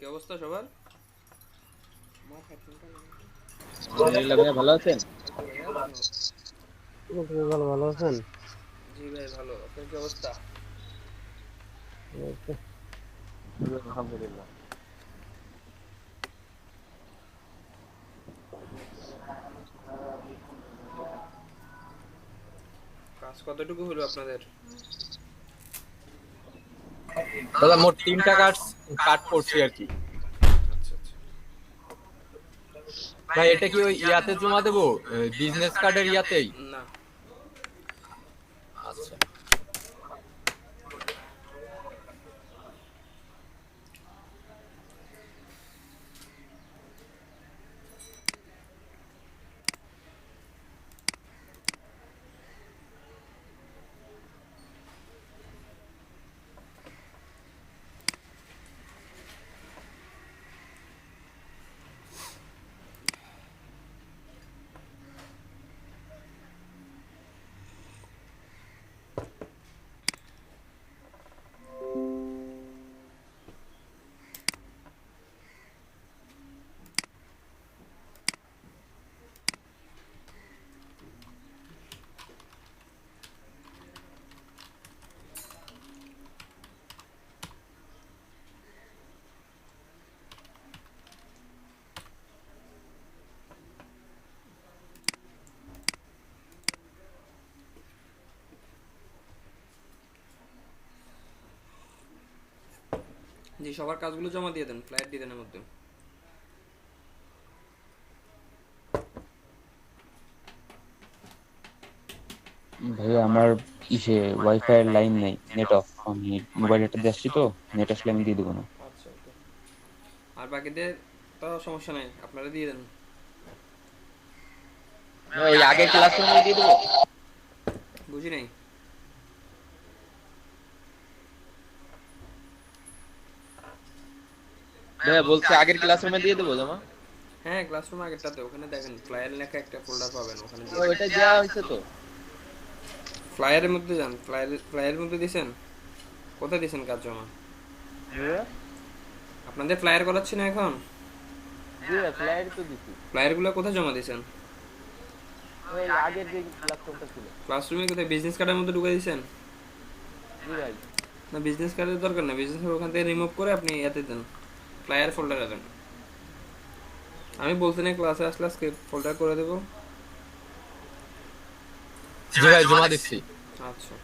কি অবস্থা সবার? আলহামদুলিল্লাহ ভাইয়া, ভালো আছেন? এই তো ভাইয়া আপনি? তুমি ভালো ভালো আছেন? জি ভাই ভালো। আপনার কি অবস্থা? এই তো। আলহামদুলিল্লাহ। কাজ কতটুকু হলো আপনাদের? দাদা মোট 3টা কার্ড কাট করছি আর কি। আচ্ছা আচ্ছা। ভাই এটা কি ওই ইয়াতে জমা দেবো, বিজনেস কার্ডের ইয়াতেই? না। আচ্ছা। জি সবার কাজগুলো জমা দিয়ে দেন ফ্লাইট ডিজাইনের মধ্যে। ভাইয়া আমার ইসে ওয়াইফাই এর লাইন নাই, নেট অফ। আমি মোবাইল ডেটা দিয়ে আসছি তো, নেট আসলে আমি দিয়ে দেবো না। আচ্ছা ওকে। আর বাকিদের তো সমস্যা নাই, আপনারা দিয়ে দেন। ওই আগের ক্লাসরুমে দিয়ে দেবো। বুঝি নাই। ভাইয়া বলছে আগের ক্লাসরুমে দিয়ে দেবো জমা। হ্যাঁ ক্লাসরুম আগেরটাতে ওখানে দেখেন ফ্লায়ার লেখা একটা ফোল্ডার পাবেন, ওখানে দিয়ে দেন। ওইটা দেওয়া হয়েছে তো। ফ্লায়ারের মধ্যে যান, ফ্লায়ারের মধ্যে দিয়েছেন? কোথায় দিয়েছেন কাজ জমা? ভাইয়া আপনাদের ফ্লায়ার করাচ্ছি না এখন? জি ভাই, ফ্লাইট তো দিছি। ফ্লায়ারগুলো কোথায় জমা দিয়েছেন? ওই আগের যে ক্লাসরুমটা ছিল। ক্লাসরুমে কোথায় বিজনেস কার্ডের মধ্যে ঢুকে দিয়েছেন? জি ভাই। না বিজনেস কার্ডের দরকার না, বিজনেস কার্ড ওখান থেকে রিমুভ করে আপনি ইয়াতে দেন, ফ্লায়ার ফোল্ডারে দেন। আমি বলছি না ক্লাসে আসলে আজকে ফোল্ডার করে দেবো। জি ভাই, জমা দিচ্ছি। আচ্ছা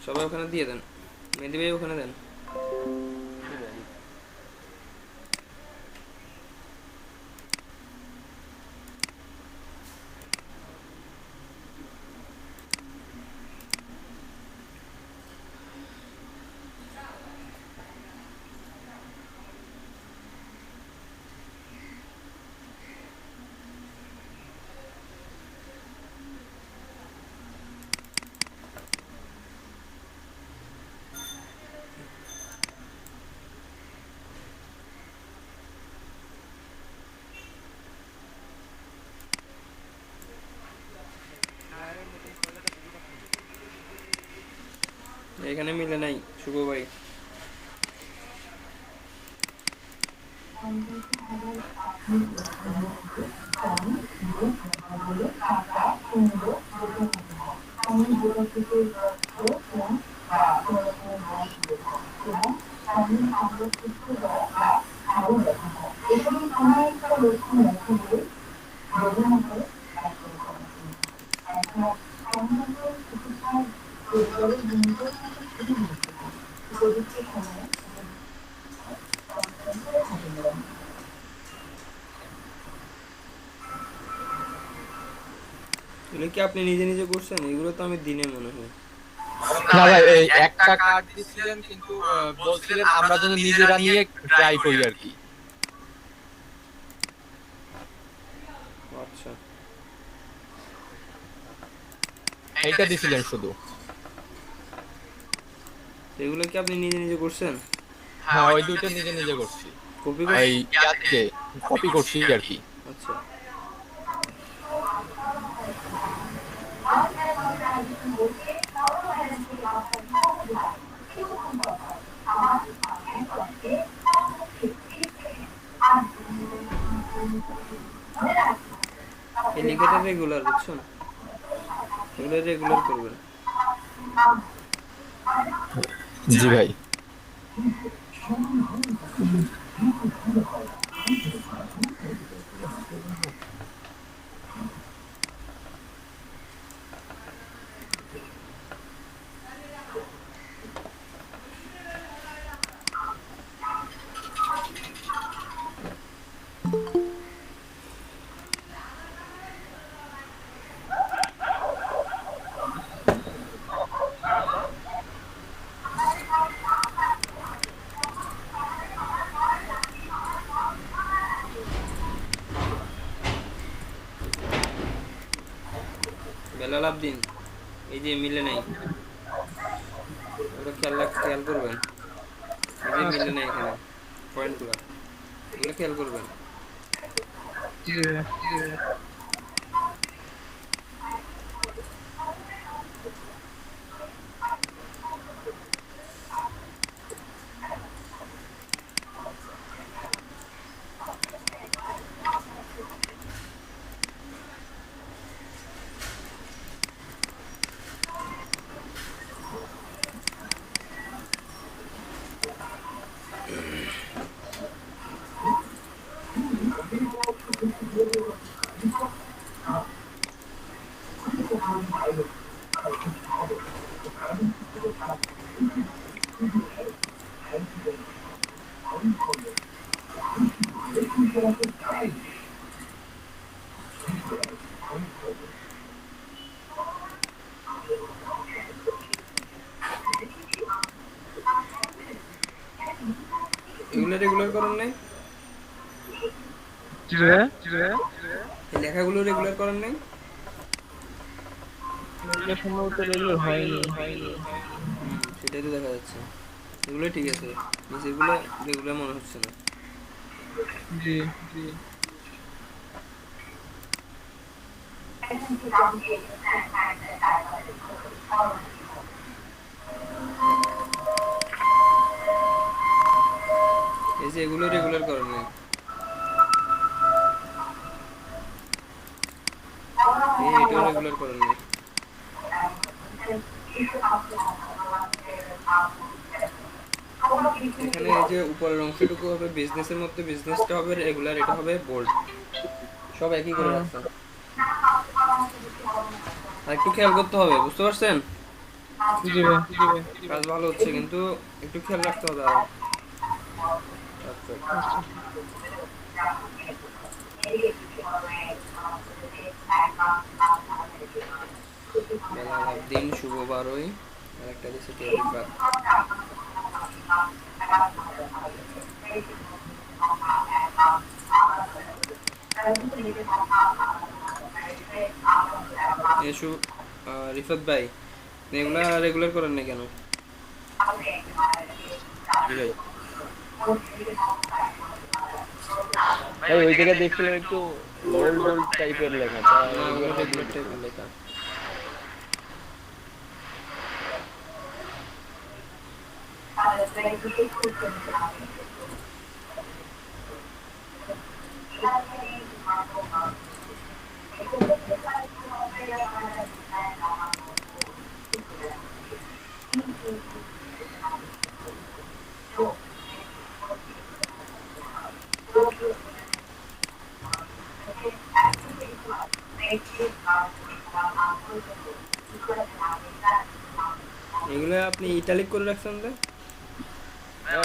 সবাই ওখানে দিয়ে দেন, মেহেদি ভাই ওখানে দেন। জি ভাই। এখানে মিলে নাই শুভ ভাই। এগুলো কি আপনি নিজে নিজে করছেন? এগুলো তো আমি দিনে মনে হয়। না ভাই, এই একটা কার্ড দিছিলেন কিন্তু বলছিলেন আমরা যেন নিজেরা নিয়ে ট্রাই করি আর কি। আচ্ছা এইটা দিছিলেন শুধু। এগুলো কি আপনি নিজে নিজে করছেন? হ্যাঁ, ওই দুইটা নিজে নিজে করছি। কপি এই করছেন? ইয়া থেকে কপি করছি আর কি। আচ্ছা এই লেখাটা রেগুলার, বুঝছেন? এগুলো রেগুলার করবেন। জি ভাই। বেলাল আবদিন, এই যে মিলে নাই, ওগুলো খেয়াল করবেন। এই যে মিলে নাই এখানে পয়েন্টগুলো, এগুলো খেয়াল করবেন। এগুলো রেগুলার করেন নাই? এই লেখাগুলো রেগুলার করেন নাই? সেটাই তো দেখা যাচ্ছে। এগুলোই ঠিক আছে, নিচেরগুলো রেগুলার মনে হচ্ছে না। এই যে এগুলো রেগুলার করেন নাই, এটাও রেগুলার করেন নাই। এখানে এই যে উপরের অংশটুকু হবে বিজনেসের মধ্যে, বিজনেসটা হবে রেগুলার, এটা হবে বোল্ড। সব একই করে রাখছেন। আর একটু খেয়াল করতে হবে, বুঝতে পারছেন? কাজ ভালো হচ্ছে, কিন্তু একটু খেয়াল রাখতে হবে আরো। আচ্ছা, বেলাল আবদিন, শুভ 12ই, আর একটা দিচ্ছে তৌফিক। এসু রিফাত ভাই, এগুলা রেগুলার করেন না কেন? জি ভাই। ভাই ওই জায়গায় দেখছিলাম একটু বোল্ড বোল্ড টাইপের লেখা, তা না, ওগুলো ওইগুলো রেগুলার টাইপের লেখা। এগুলো আপনি ইটালিক করে রাখছেন তো?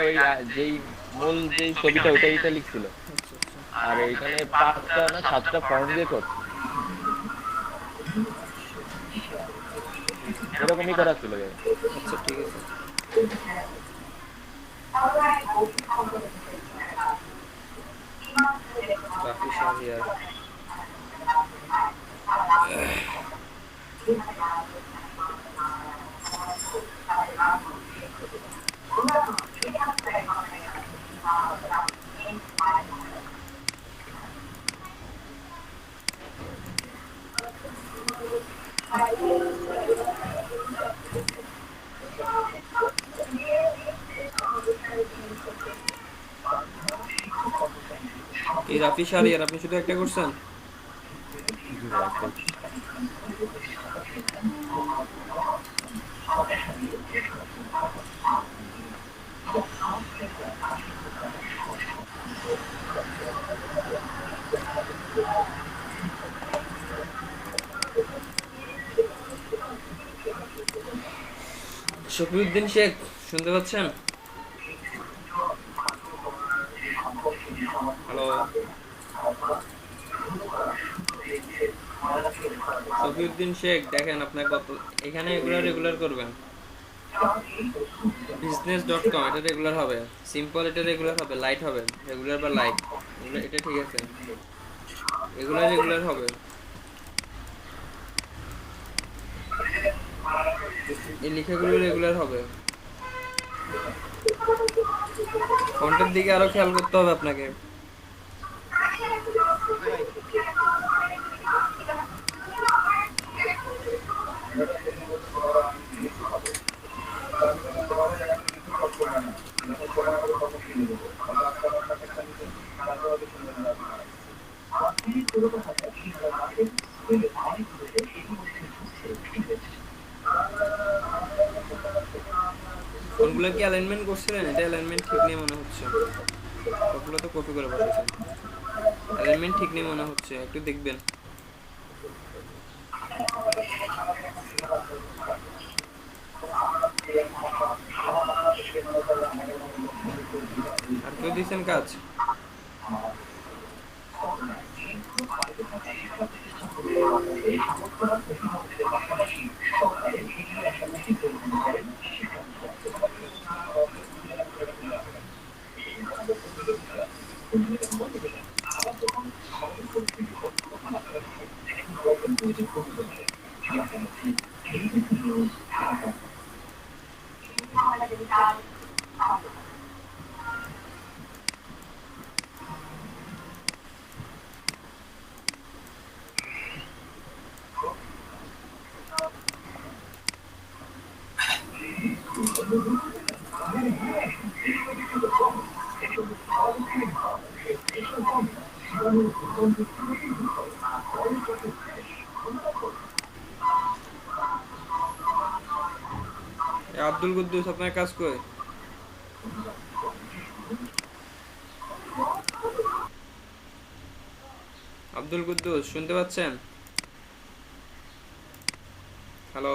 ওই যেই মূল যেই ছবিটা ওইটাই এটা লিখছিল, আচ্ছা আচ্ছা আর এইখানে 5টা না 7টা ফন্ট দিয়ে করছে, এরকমই করা ছিল ভাই। আচ্ছা, ঠিক আছে। রাফি শাহরিয়ার, এই রাফি শাহরিয়ার আপনি শুধু একটা করছেন? ভাই একটাই। শফিউদ্দিন শেখ শুনতে পাচ্ছেন? হ্যালো শফিউদ্দিন শেখ, দেখেন আপনার কত এখানে এগুলো রেগুলার করবেন। business.com এটা রেগুলার হবে, সিম্পল এটা রেগুলার হবে, লাইট হবে, রেগুলার বা লাইট এগুলো, এটা ঠিক আছে, এগুলো রেগুলার হবে। এই লেখাগুলো রেগুলার হবে। ফন্টের দিকে আরো খেয়াল করতে হবে আপনাকে। কোনগুলো কি অ্যালাইনমেন্ট করছিলেন? এটা অ্যালাইনমেন্ট ঠিক নেই মনে হচ্ছে, সবগুলো তো কপি করে পাঠিয়েছেন, অ্যালাইনমেন্ট ঠিক নেই মনে হচ্ছে, একটু দেখবেন। আর কেউ দিয়েছেন কাজ? আব্দুল কুদ্দুস, আপনার কাজ কই? আব্দুল কুদ্দুস শুনতে পাচ্ছেন? হ্যালো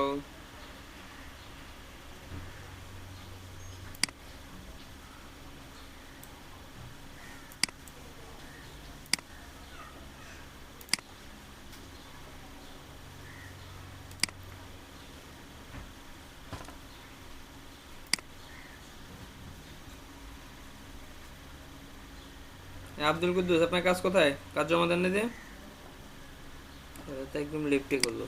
আব্দুল কুদ্দুস, আপনার কাজ কোথায়? কাজ জমা দেন না যে? তো একদম লেফটে করলো।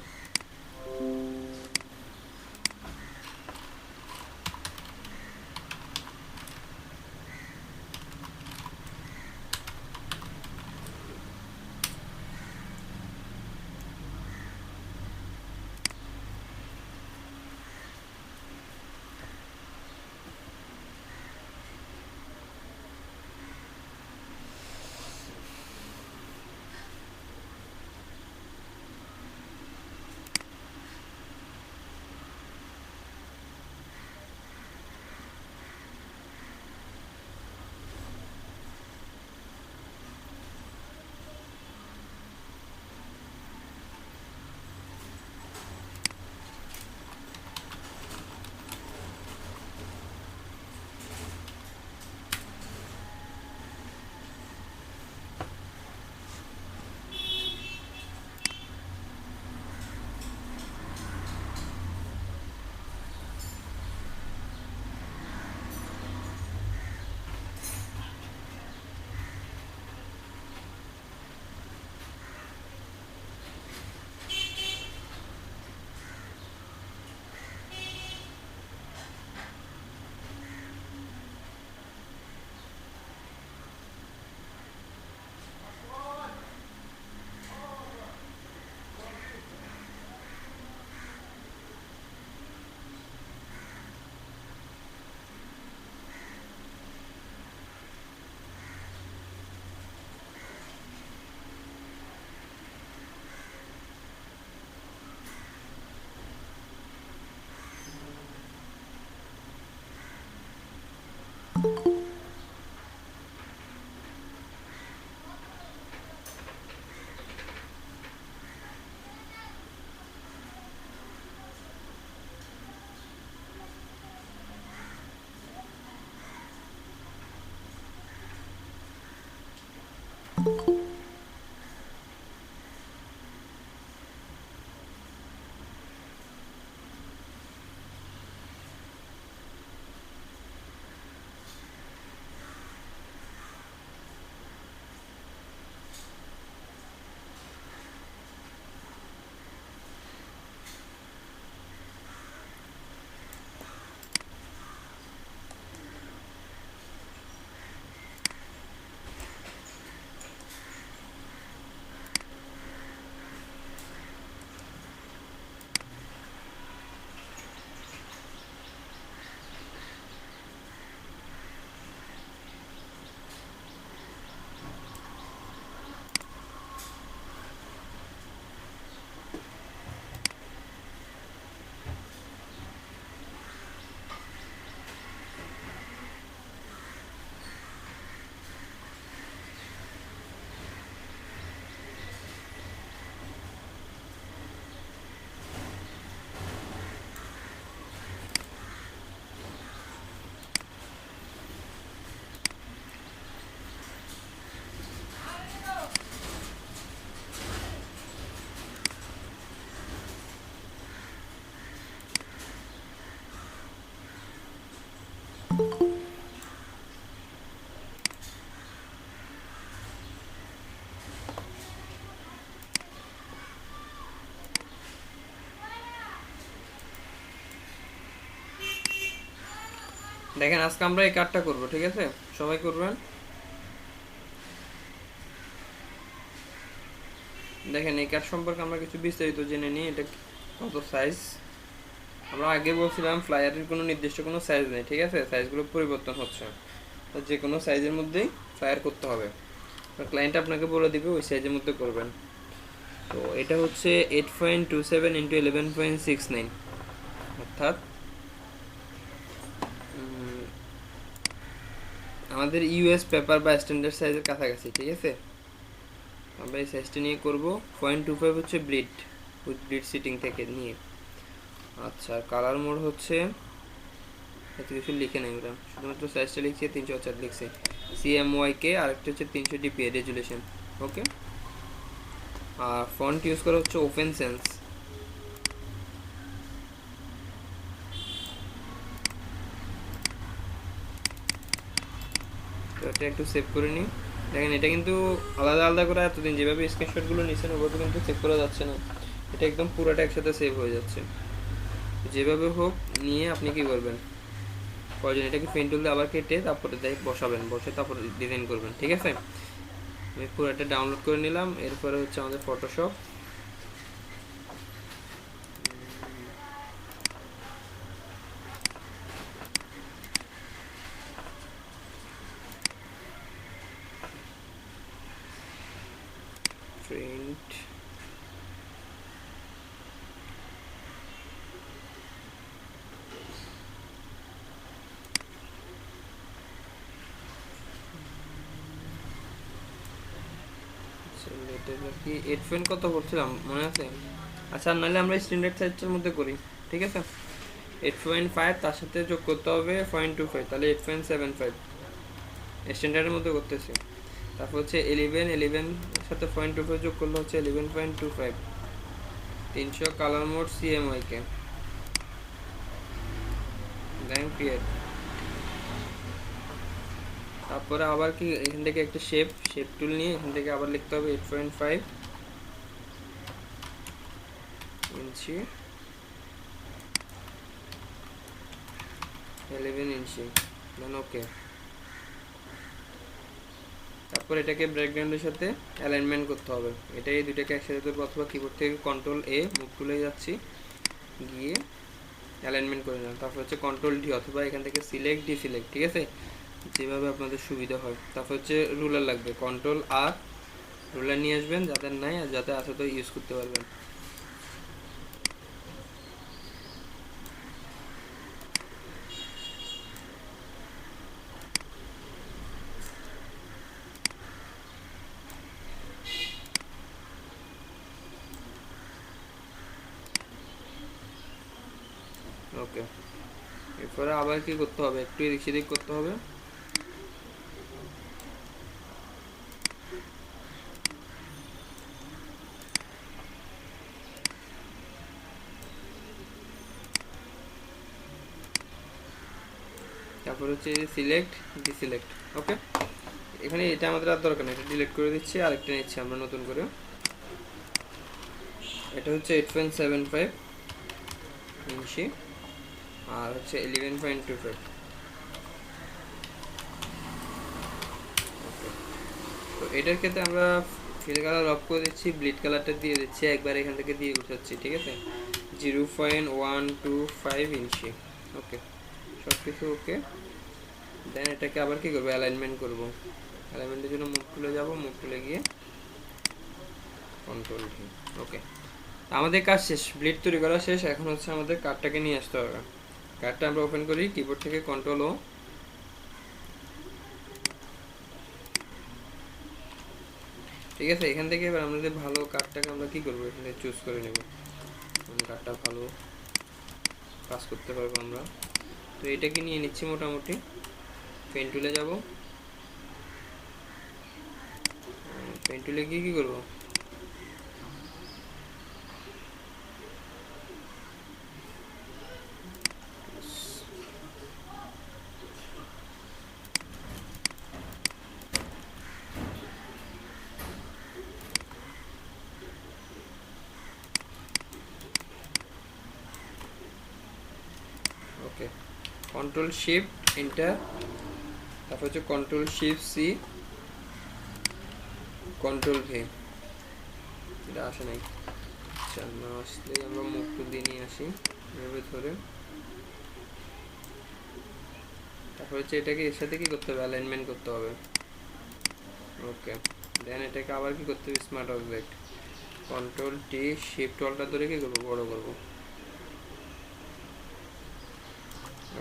দেখেন আজকে আমরা এই কার্ডটা করব, ঠিক আছে? সবাই করবেন। দেখেন এই কার্ড সম্পর্কে আমরা কিছু বিস্তারিত জেনে নিই। এটা কত সাইজ? আমরা আগে বলছিলাম ফ্লায়ারের কোনো নির্দিষ্ট কোনো সাইজ নেই, ঠিক আছে? সাইজগুলো পরিবর্তন হচ্ছে, তো যে কোনো সাইজের মধ্যেই ফ্লায়ার করতে হবে। ক্লায়েন্ট আপনাকে বলে দিবে ওই সাইজের মধ্যে করবেন। তো এটা হচ্ছে 8.27 ইন্টু 11.69, অর্থাৎ আমাদের ইউএস পেপার বা স্ট্যান্ডার্ড সাইজের কাছাকাছি, ঠিক আছে? আমরা এই সাইজটা নিয়ে করব। 0.25 হচ্ছে ব্লিড, উইথ ব্লিড সিটিং থেকে নিয়ে। আচ্ছা, কালার মোড হচ্ছে, এত কিছু লিখে নেই ওরা, শুধুমাত্র সাইজটা লিখছে 304 লিখছে। CMYK, আরেকটা হচ্ছে 300 DPI রেজুলেশন। ওকে, আর ফন্ট ইউজ করা হচ্ছে ওপেন সেন্স। তো এটা একটু সেভ করে নিই। দেখেন এটা কিন্তু আলাদা আলাদা করে এতদিন যেভাবে স্ক্রিনশটগুলো নিচ্ছেন ওভাবে কিন্তু সেভ করা যাচ্ছে না, এটা একদম পুরোটা একসাথে সেভ হয়ে যাচ্ছে। যেভাবে হোক নিয়ে আপনি কি করবেন, প্রয়োজন এটাকে পেন টুল দিয়ে আবার কেটে তারপরে বসাবেন, বসে তারপরে ডিজাইন করবেন, ঠিক আছে? আমি পুরোটা ডাউনলোড করে নিলাম। এরপরে হচ্ছে আমাদের ফটোশপ। প্রিন্ট, কি 8 কত করছিলাম মনে আছে? আচ্ছা, নাহলে আমরা স্ট্যান্ডার্ড সাইজটার মধ্যে করি, ঠিক আছে? 8.5 তার সাথে যোগ করতে হবে 0.25, তাহলে 8.75 স্ট্যান্ডার্ডের মধ্যে করতেছি। তারপর হচ্ছে 11 সাথে 0.25 যোগ করলে হচ্ছে 11.25। 300 কালার মোড CMYK, দেন ক্রিয়েট। তারপরে আবার কি এখান থেকে একটা শেপ টুল নিয়ে এখান থেকে আবার লিখতে হবে 8.5 ইঞ্চি 11 ইঞ্চি, দেন ওকে। তারপর এটাকে ব্যাকগ্রাউন্ডের সাথে অ্যালাইনমেন্ট করতে হবে। এটা এই দুটাকে একসাথে করবো, অথবা কিবোর্ড থেকে Ctrl+A মুভ টুলে যাচ্ছি, গিয়ে অ্যালাইনমেন্ট করে নিলাম। তারপর হচ্ছে Ctrl+D অথবা এখান থেকে সিলেক্ট ডিসিলেক্ট, ঠিক আছে? যেভাবে আপনাদের সুবিধা হয়। তারপর হচ্ছে রুলার লাগবে, Ctrl+R, রুলার নিয়ে আসবেন, যাদের নাই আর যাদের আছে তো ইউজ করতে পারবেন। ওকে, এরপরে আবার কি করতে হবে, একটু এদিক সেদিক করতে হবে। তারপর হচ্ছে সিলেক্ট, ডিসিলেক্ট। ওকে, এখানে এটা আমাদের আর দরকার নেই, এটা ডিলিট করে দিচ্ছি, আরেকটা নিচ্ছি আমরা নতুন করে। এটা হচ্ছে 8.75 ইঞ্চি আর হচ্ছে 11.25। তো এটার ক্ষেত্রে আমরা ফিল কালার অফ করে দিচ্ছি, ব্লিড কালারটা দিয়ে দিচ্ছি, একবার এখান থেকে দিয়ে উঠাচ্ছি, ঠিক আছে। 0.125 ইঞ্চি। ওকে, সব কিছু ওকে। দেন এটাকে আবার কি করবো, অ্যালাইনমেন্ট করবো। অ্যালাইনমেন্টের জন্য মুভ টুলে যাবো, মুভ টুলে গিয়ে কন্ট্রোল ভি। ওকে, আমাদের কাজ শেষ, ব্লিড তৈরি করা শেষ। এখন হচ্ছে আমাদের কার্ডটাকে নিয়ে আসতে হবে। কার্ডটা আমরা ওপেন করি, কিবোর্ড থেকে কন্ট্রোল ও। ঠিক আছে, এখান থেকে এবার আমাদের ভালো কার্ডটাকে আমরা কি করবো, এখানে চুজ করে নেব কোন কার্ডটা ভালো কাজ করতে পারবো আমরা। তো এটাকে নিয়ে নিচ্ছি মোটামুটি। পেন টুলে যাব, পেন টুলে গিয়ে কি করবো, ওকে, কন্ট্রোল শিফট এন্টার, তারপর হচ্ছে control shift C, control V. এটা আসে নাই, আচ্ছা না আসলে আমরা মুখ টুল দিয়ে নিয়ে আসি এভাবে ধরে। তারপর হচ্ছে এটাকে এর সাথে কি করতে হবে, অ্যালাইনমেন্ট করতে হবে। ওকে, দেন এটাকে আবার কি করতে হবে, smart object, control T shift অলটা ধরে কি করবো, বড় করবো।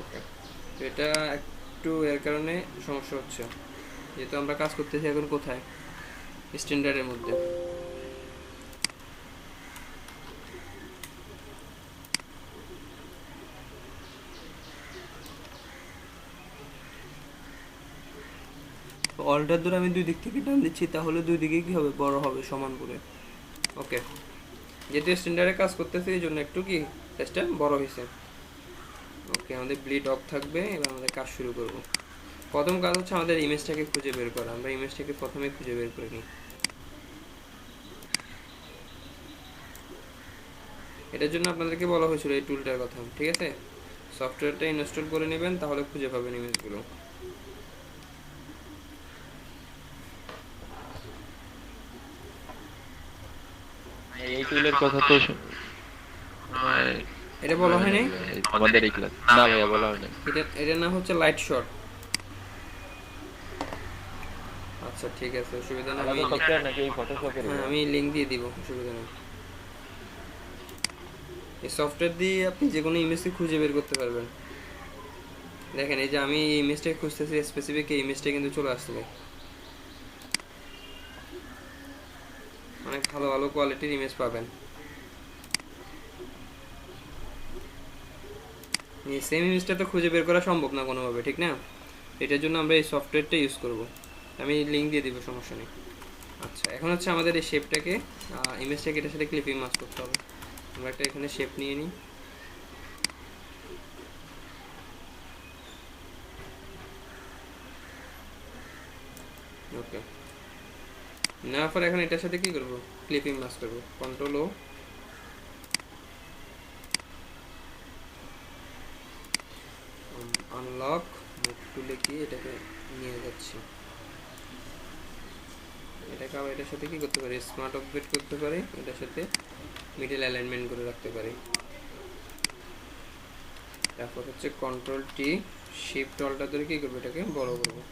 ওকে, তো এটা একটু এর কারণে সমস্যা হচ্ছে, যেহেতু আমরা কাজ করতেছি এখন কোথায়, স্ট্যান্ডার্ডের মধ্যে। অলটার ধরে আমি দুই দিক থেকে টান দিচ্ছি, তাহলে দুই দিকে কি হবে, বড় হবে সমান করে। ওকে, যেহেতু স্ট্যান্ডার্ডে কাজ করতেছি এই জন্য একটু কি সাইজটা বড় হয়েছে। ওকে, আমাদের ব্লিড অফ থাকবে, এবার আমাদের কাজ শুরু করব। প্রথম কাজ হচ্ছে আমাদের ইমেজটাকে খুঁজে বের করা, আমরা ইমেজটাকে প্রথমে খুঁজে বের করে নিই। এটার জন্য আপনাদেরকে বলা হয়েছিল এই টুলটার কথা, ঠিক আছে। সফটওয়্যারটা ইনস্টল করে নেবেন, তাহলে খুঁজে পাবেন ইমেজগুলো। এই টুলের কথা তো এটা বলা হয় নাই আমাদের এই ক্লাস, না ভাইয়া বলা হয় নাই। এটার নাম হচ্ছে লাইট শট। আচ্ছা ঠিক আছে, অসুবিধা নেই, আলাদা সফটওয়্যার নাকি এই ফটোশপের? হ্যাঁ আমি লিঙ্ক দিয়ে দিব, অসুবিধা নেই। এই সফটওয়্যার দিয়ে আপনি যে কোনো ইমেজকে খুঁজে বের করতে পারবেন। দেখেন এই যে আমি এই ইমেজটাকে খুঁজতেছি, স্পেসিফিক এই ইমেজটা কিন্তু চলে আসছে। অনেক ভালো ভালো কোয়ালিটির ইমেজ পাবেন। এই সেম ইমেজটা তো খুঁজে বের করা সম্ভব না কোনোভাবে, ঠিক না। এটার জন্য আমরা এই সফটওয়্যারটা ইউজ করব, আমি লিঙ্ক দিয়ে দিব, সমস্যা নেই। আচ্ছা, এখন হচ্ছে আমাদের এই শেপটাকে, ইমেজটাকে এটার সাথে ক্লিপিং মাস্ক করতে হবে। আমরা একটা এখানে শেপ নিয়ে নিই। ওকে, নেওয়ার পর এখন এটার সাথে কি করব, ক্লিপিং মাস্ক করব, কন্ট্রোল ও, আনলক, মুভ টুলে গিয়ে এটাকে নিয়ে যাচ্ছি। এটাকে আবার এটার সাথে কি করতে পারি, স্মার্ট অবজেক্ট করতে পারি, এটার সাথে মিডল অ্যালাইনমেন্ট করে রাখতে পারি। তারপর হচ্ছে কন্ট্রোল টি শিফট অলটা ধরে কি করবো, এটাকে বড় করবো।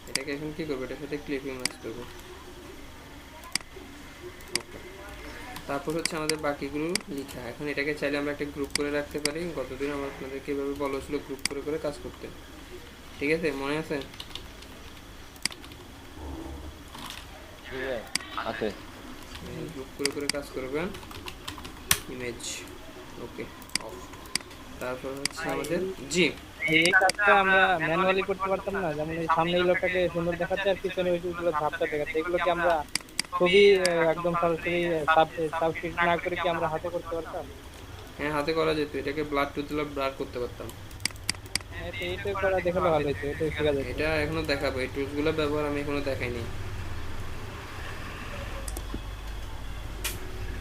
এটাকে এখন কি করবো, এটার সাথে ক্লিপিং ম্যাচ করবো। তারপর হচ্ছে আমাদের বাকিগুলো লেখা। এখন এটাকে চাইলে আমরা একটা গ্রুপ করে রাখতে পারি। গতদিন আমার আপনাদেরকে এভাবে বলা ছিল গ্রুপ করে করে কাজ করতে, ঠিক আছে? মনে আছে? আছে। গ্রুপ করে করে কাজ করবেন। Image okay of. তারপর হচ্ছে আমাদের জি এই কাজটা আমরা ম্যানুয়ালি করতে পারতাম না, যেমন এই সামনে এই লোকটাকে সুন্দর দেখাচ্ছে আর পিছনে ওইগুলো ধাপটা দেখাচ্ছে, এগুলো কি আমরা ছবি একদম সরাসরি সাবস্টিটিউট না করে কি আমরা হাতে করতে পারতাম? হ্যাঁ, হাতে করা যেত। এটাকে ব্লাড টু ব্লার করতে পারতাম। হ্যাঁ, তো এইটা করা দেখালে ভালো হতো, এটা শেখা যেত। এটা এখনো দেখাবো, এই টুলসগুলো ব্যবহার আমি এখনো দেখাইনি।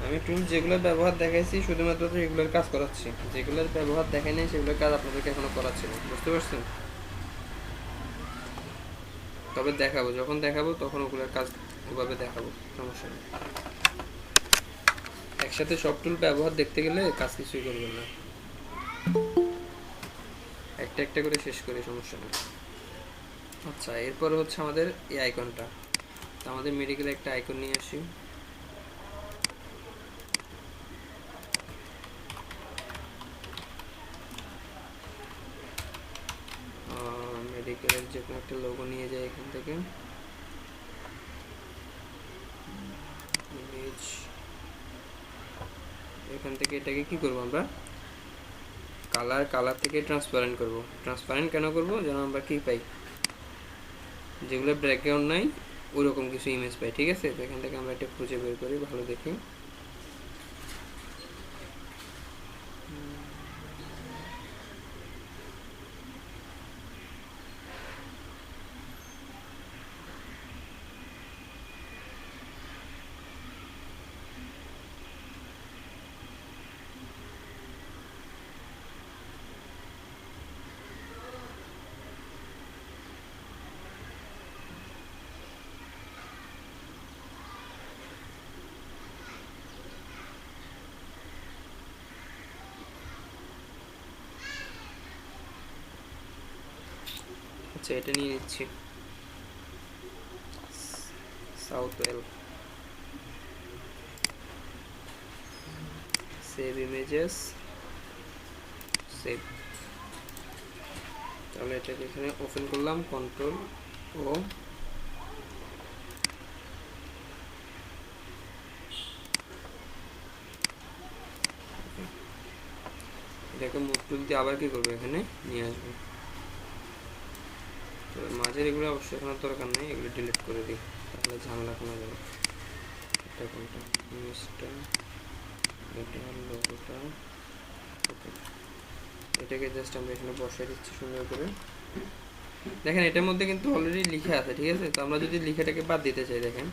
আমি টুলস যেগুলো ব্যবহার দেখাইছি শুধুমাত্র এগুলোর কাজ করাচ্ছি, যেগুলোর ব্যবহার দেখাই নাই সেগুলোর কাজ আপনাদেরকে এখনো করাচ্ছি না, বুঝতে পারছেন? তবে দেখাবো, যখন দেখাবো তখন ওগুলোর কাজ ওভাবে দেখাবো, সমস্যা নেই। একসাথে সব টুল ব্যবহার দেখতে গেলে কাজ কিছুই করবেন না, একটা একটা করে শেষ করে, সমস্যা নেই। আচ্ছা, এরপর হচ্ছে আমাদের এই আইকনটা। তো আমাদের মেডিকেলে একটা আইকন নিয়ে আসি। মেডিকেলের যে কোনো একটা লোগো নিয়ে যাই এখান থেকে, ইমেজ। এখান থেকে এটাকে কি করব আমরা, কালার থেকে ট্রান্সপারেন্ট করব। ট্রান্সপারেন্ট কেন করব? যেন আমরা কি পাই, যেগুলো ব্যাকগ্রাউন্ড নাই ওইরকম কিছু ইমেজ পাই, ঠিক আছে? তো এখান থেকে আমরা এটা খুঁজে বের করি, ভালো দেখি। আচ্ছা, এটা নিয়ে নিচ্ছি, south well. Save images, save. তাহলে এটাকে এখানে ওপেন করলাম, কন্ট্রোল ও এটাকে মুভ টুল দিয়ে আবার কি করবো, এখানে নিয়ে আসবো। তো মাঝের এগুলো অবশ্যই এখন দরকার নেই, এগুলো ডিলিট করে দিই, তাহলে ঝামেলা কোনো যাবে। এটা কোনটা, ইমেজটা, এটা লোগোটা, ওকে। এটাকে জাস্ট আমরা এখানে বসাই দিচ্ছি সুন্দর করে। দেখেন এটার মধ্যে কিন্তু অলরেডি লিখে আছে, ঠিক আছে? তো আমরা যদি লিখাটাকে বাদ দিতে চাই, দেখেন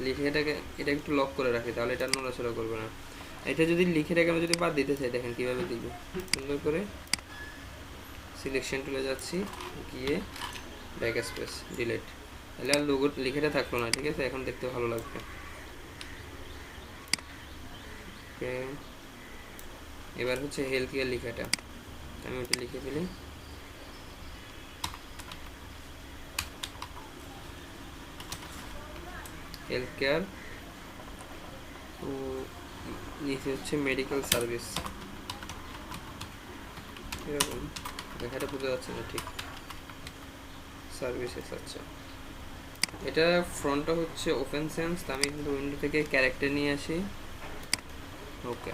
লিখাটাকে এটা একটু লক করে রাখি, তাহলে এটা নড়াচড়া করবে না। এটা যদি লিখাটাকে আমরা যদি বাদ দিতে চাই, দেখেন কীভাবে দিব, সুন্দর করে সিলেকশন টুলে যাচ্ছি, গিয়ে ব্যাক স্পেস ডিলিট, তাহলে আর লোগো লিখাটা থাকলো না, ঠিক আছে? এখন দেখতে ভালো লাগবে। ওকে, এবার হচ্ছে হেলথ কেয়ার লেখাটা, আমি ওটা লিখে ফেলি। হেলথ কেয়ার, তো নিচে হচ্ছে মেডিকেল সার্ভিস, এরকম লেখাটা বোঝা যাচ্ছে না ঠিক, সার্ভিসেস। আচ্ছা, এটা ফ্রন্টটা হচ্ছে ওপেন সেন্স, আমি কিন্তু উইন্ডো থেকে ক্যারেক্টার নিয়ে আসি। ওকে,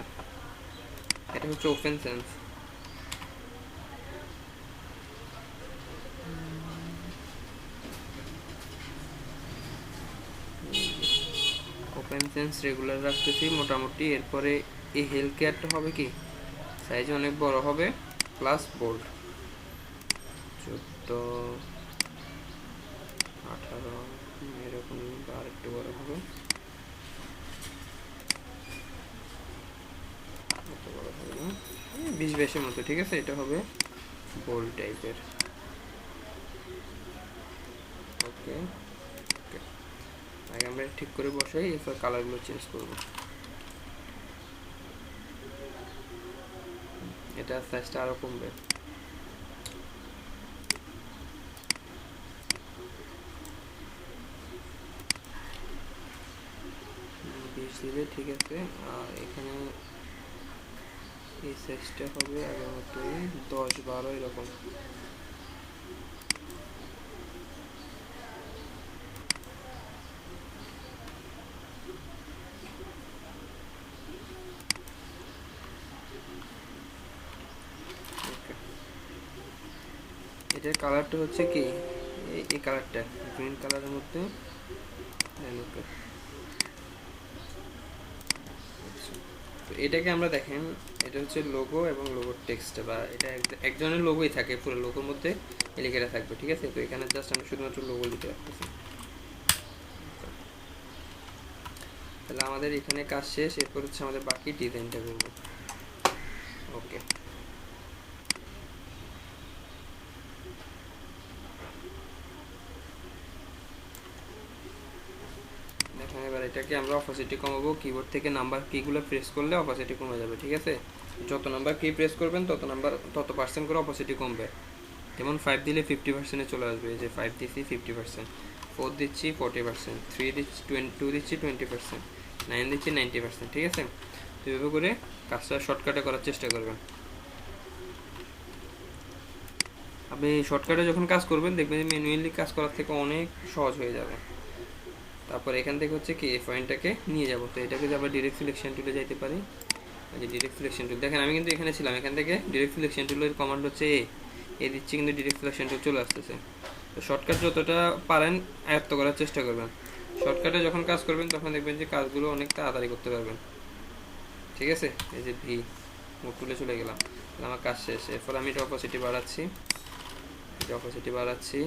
এটা হচ্ছে open sense. Open sense regular রাখতেছি মোটামুটি। এরপরে এই হেলথ কেয়ারটা হবে কি, সাইজ অনেক বড় হবে, প্লাস বোল্ড, 14, 18 এরকম, আর একটু বড় হবে, এত বড় হবে না, 20-22-এর মতো, ঠিক আছে? এটা হবে বোল্ড টাইপের। ওকে, আগে আমরা ঠিক করে বসাই, এরপর কালারগুলো চেঞ্জ করব। এটা সাইজটা আরো কমবে। দিলে ঠিক আছে। আর এখানে এই সাইজটা হবে আগের মতোই 10-12 এরকম। এটার কালারটা হচ্ছে কি এই কালারটা গ্রিন কালারের মধ্যে। ওকে, তো এটাকে আমরা দেখেন, এটা হচ্ছে লোগো এবং লোগোর টেক্সট, বা এটা একজনের লোগোই থাকে পুরো লোগোর মধ্যে, এই লেখাটা থাকবে, ঠিক আছে। তো এখানে জাস্ট আমরা শুধুমাত্র লোগো লিখে রাখতেছি। তাহলে আমাদের এখানে কাজ শেষ। এরপর হচ্ছে আমাদের বাকি ডিজাইনটা করবো। ওকে, দেখেন এবার এটাকে আমরা অপাসিটি কমাবো। কিবোর্ড থেকে নাম্বার কিগুলো প্রেস করলে অপাসিটি কমে যাবে, ঠিক আছে। যত নাম্বার কি প্রেস করবেন তত পার্সেন্ট করে অপাসিটি কমবে। যেমন 5 দিলে 50%-এ চলে আসবে, এই যে 5 দিচ্ছি 50%, 4 দিচ্ছি 40%, 3 দিচ্ছি 2 দিচ্ছি 20%, 9 দিচ্ছি 90%, ঠিক আছে। তো এভাবে করে কাজটা শর্টকাটে করার চেষ্টা করবেন। আপনি শর্টকাটে যখন কাজ করবেন দেখবেন যে ম্যানুয়ালি কাজ করার থেকে অনেক সহজ হয়ে যাবে। তারপর এখান থেকে হচ্ছে কি এই পয়েন্টটাকে নিয়ে যাব। তো এটাকে যে আমরা ডিরেক্ট সিলেকশন টুলে যাইতে পারি। এই যে ডিরেক্ট সিলেকশন টুল, দেখেন আমি কিন্তু এখানে ছিলাম, এখান থেকে ডিরেক্ট সিলেকশন টুলের কমান্ড হচ্ছে এ দিচ্ছি, কিন্তু ডিরেক্ট সিলেকশন টুল চলে আসতেছে। তো শর্টকাট যতটা পারেন আয়ত্ত করার চেষ্টা করবেন। শর্টকাটে যখন কাজ করবেন তখন দেখবেন যে কাজগুলো অনেক তাড়াতাড়ি করতে পারবেন, ঠিক আছে। এই যে ভি মুখ তুলে চলে গেলাম, তাহলে আমার কাজ শেষ। এরপর আমি এটা অপাসিটি বাড়াচ্ছি,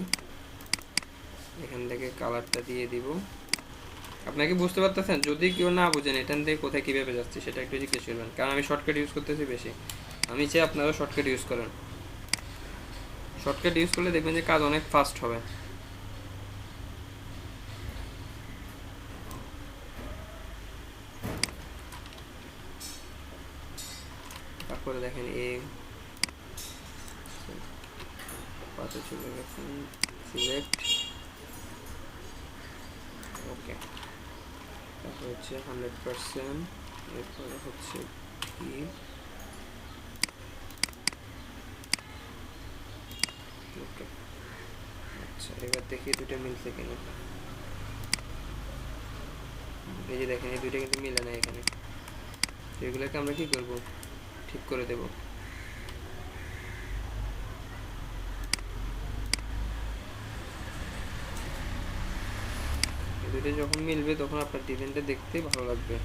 এখান থেকে কালারটা দিয়ে দিব। আপনাকে বুঝতে পারতেছেন? যদি কেউ না বুঝেন এখান থেকে কোথায় কীভাবে যাচ্ছি সেটা একটু জিজ্ঞেস করবেন, কারণ আমি শর্টকাট ইউজ করতেছি বেশি। আমি চাই আপনারা শর্টকাট ইউজ করেন। শর্টকাট ইউজ করলে দেখবেন যে কাজ অনেক ফাস্ট হবে। তারপরে দেখেন পাশে চলে গেছেন, সিলেক্ট, ওকে। তারপর হচ্ছে 100%, এরপরে হচ্ছে কি ওকে। আচ্ছা, এবার দেখি দুটো মিলছে কিনা। এই যে দেখেন এই দুইটা কিন্তু মিলে না এখানে। তো এগুলোকে আমরা কি করব, ঠিক করে দেব। এই দুটো যখন মিলবে তখন আপনার ডিজাইনটা দেখতে ভালো লাগবে।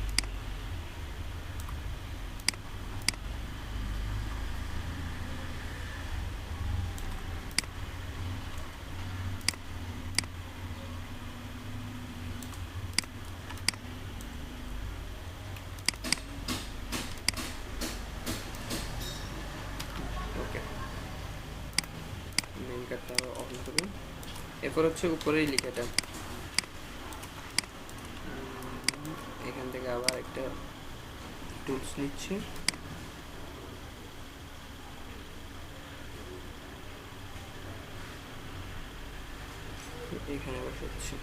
মেইন কার্ডটা অন করুন। এরপর হচ্ছে উপরেই লেখাটা, এখান থেকে আবার একটা টুলস নিচ্ছি, এখানে বসাচ্ছি,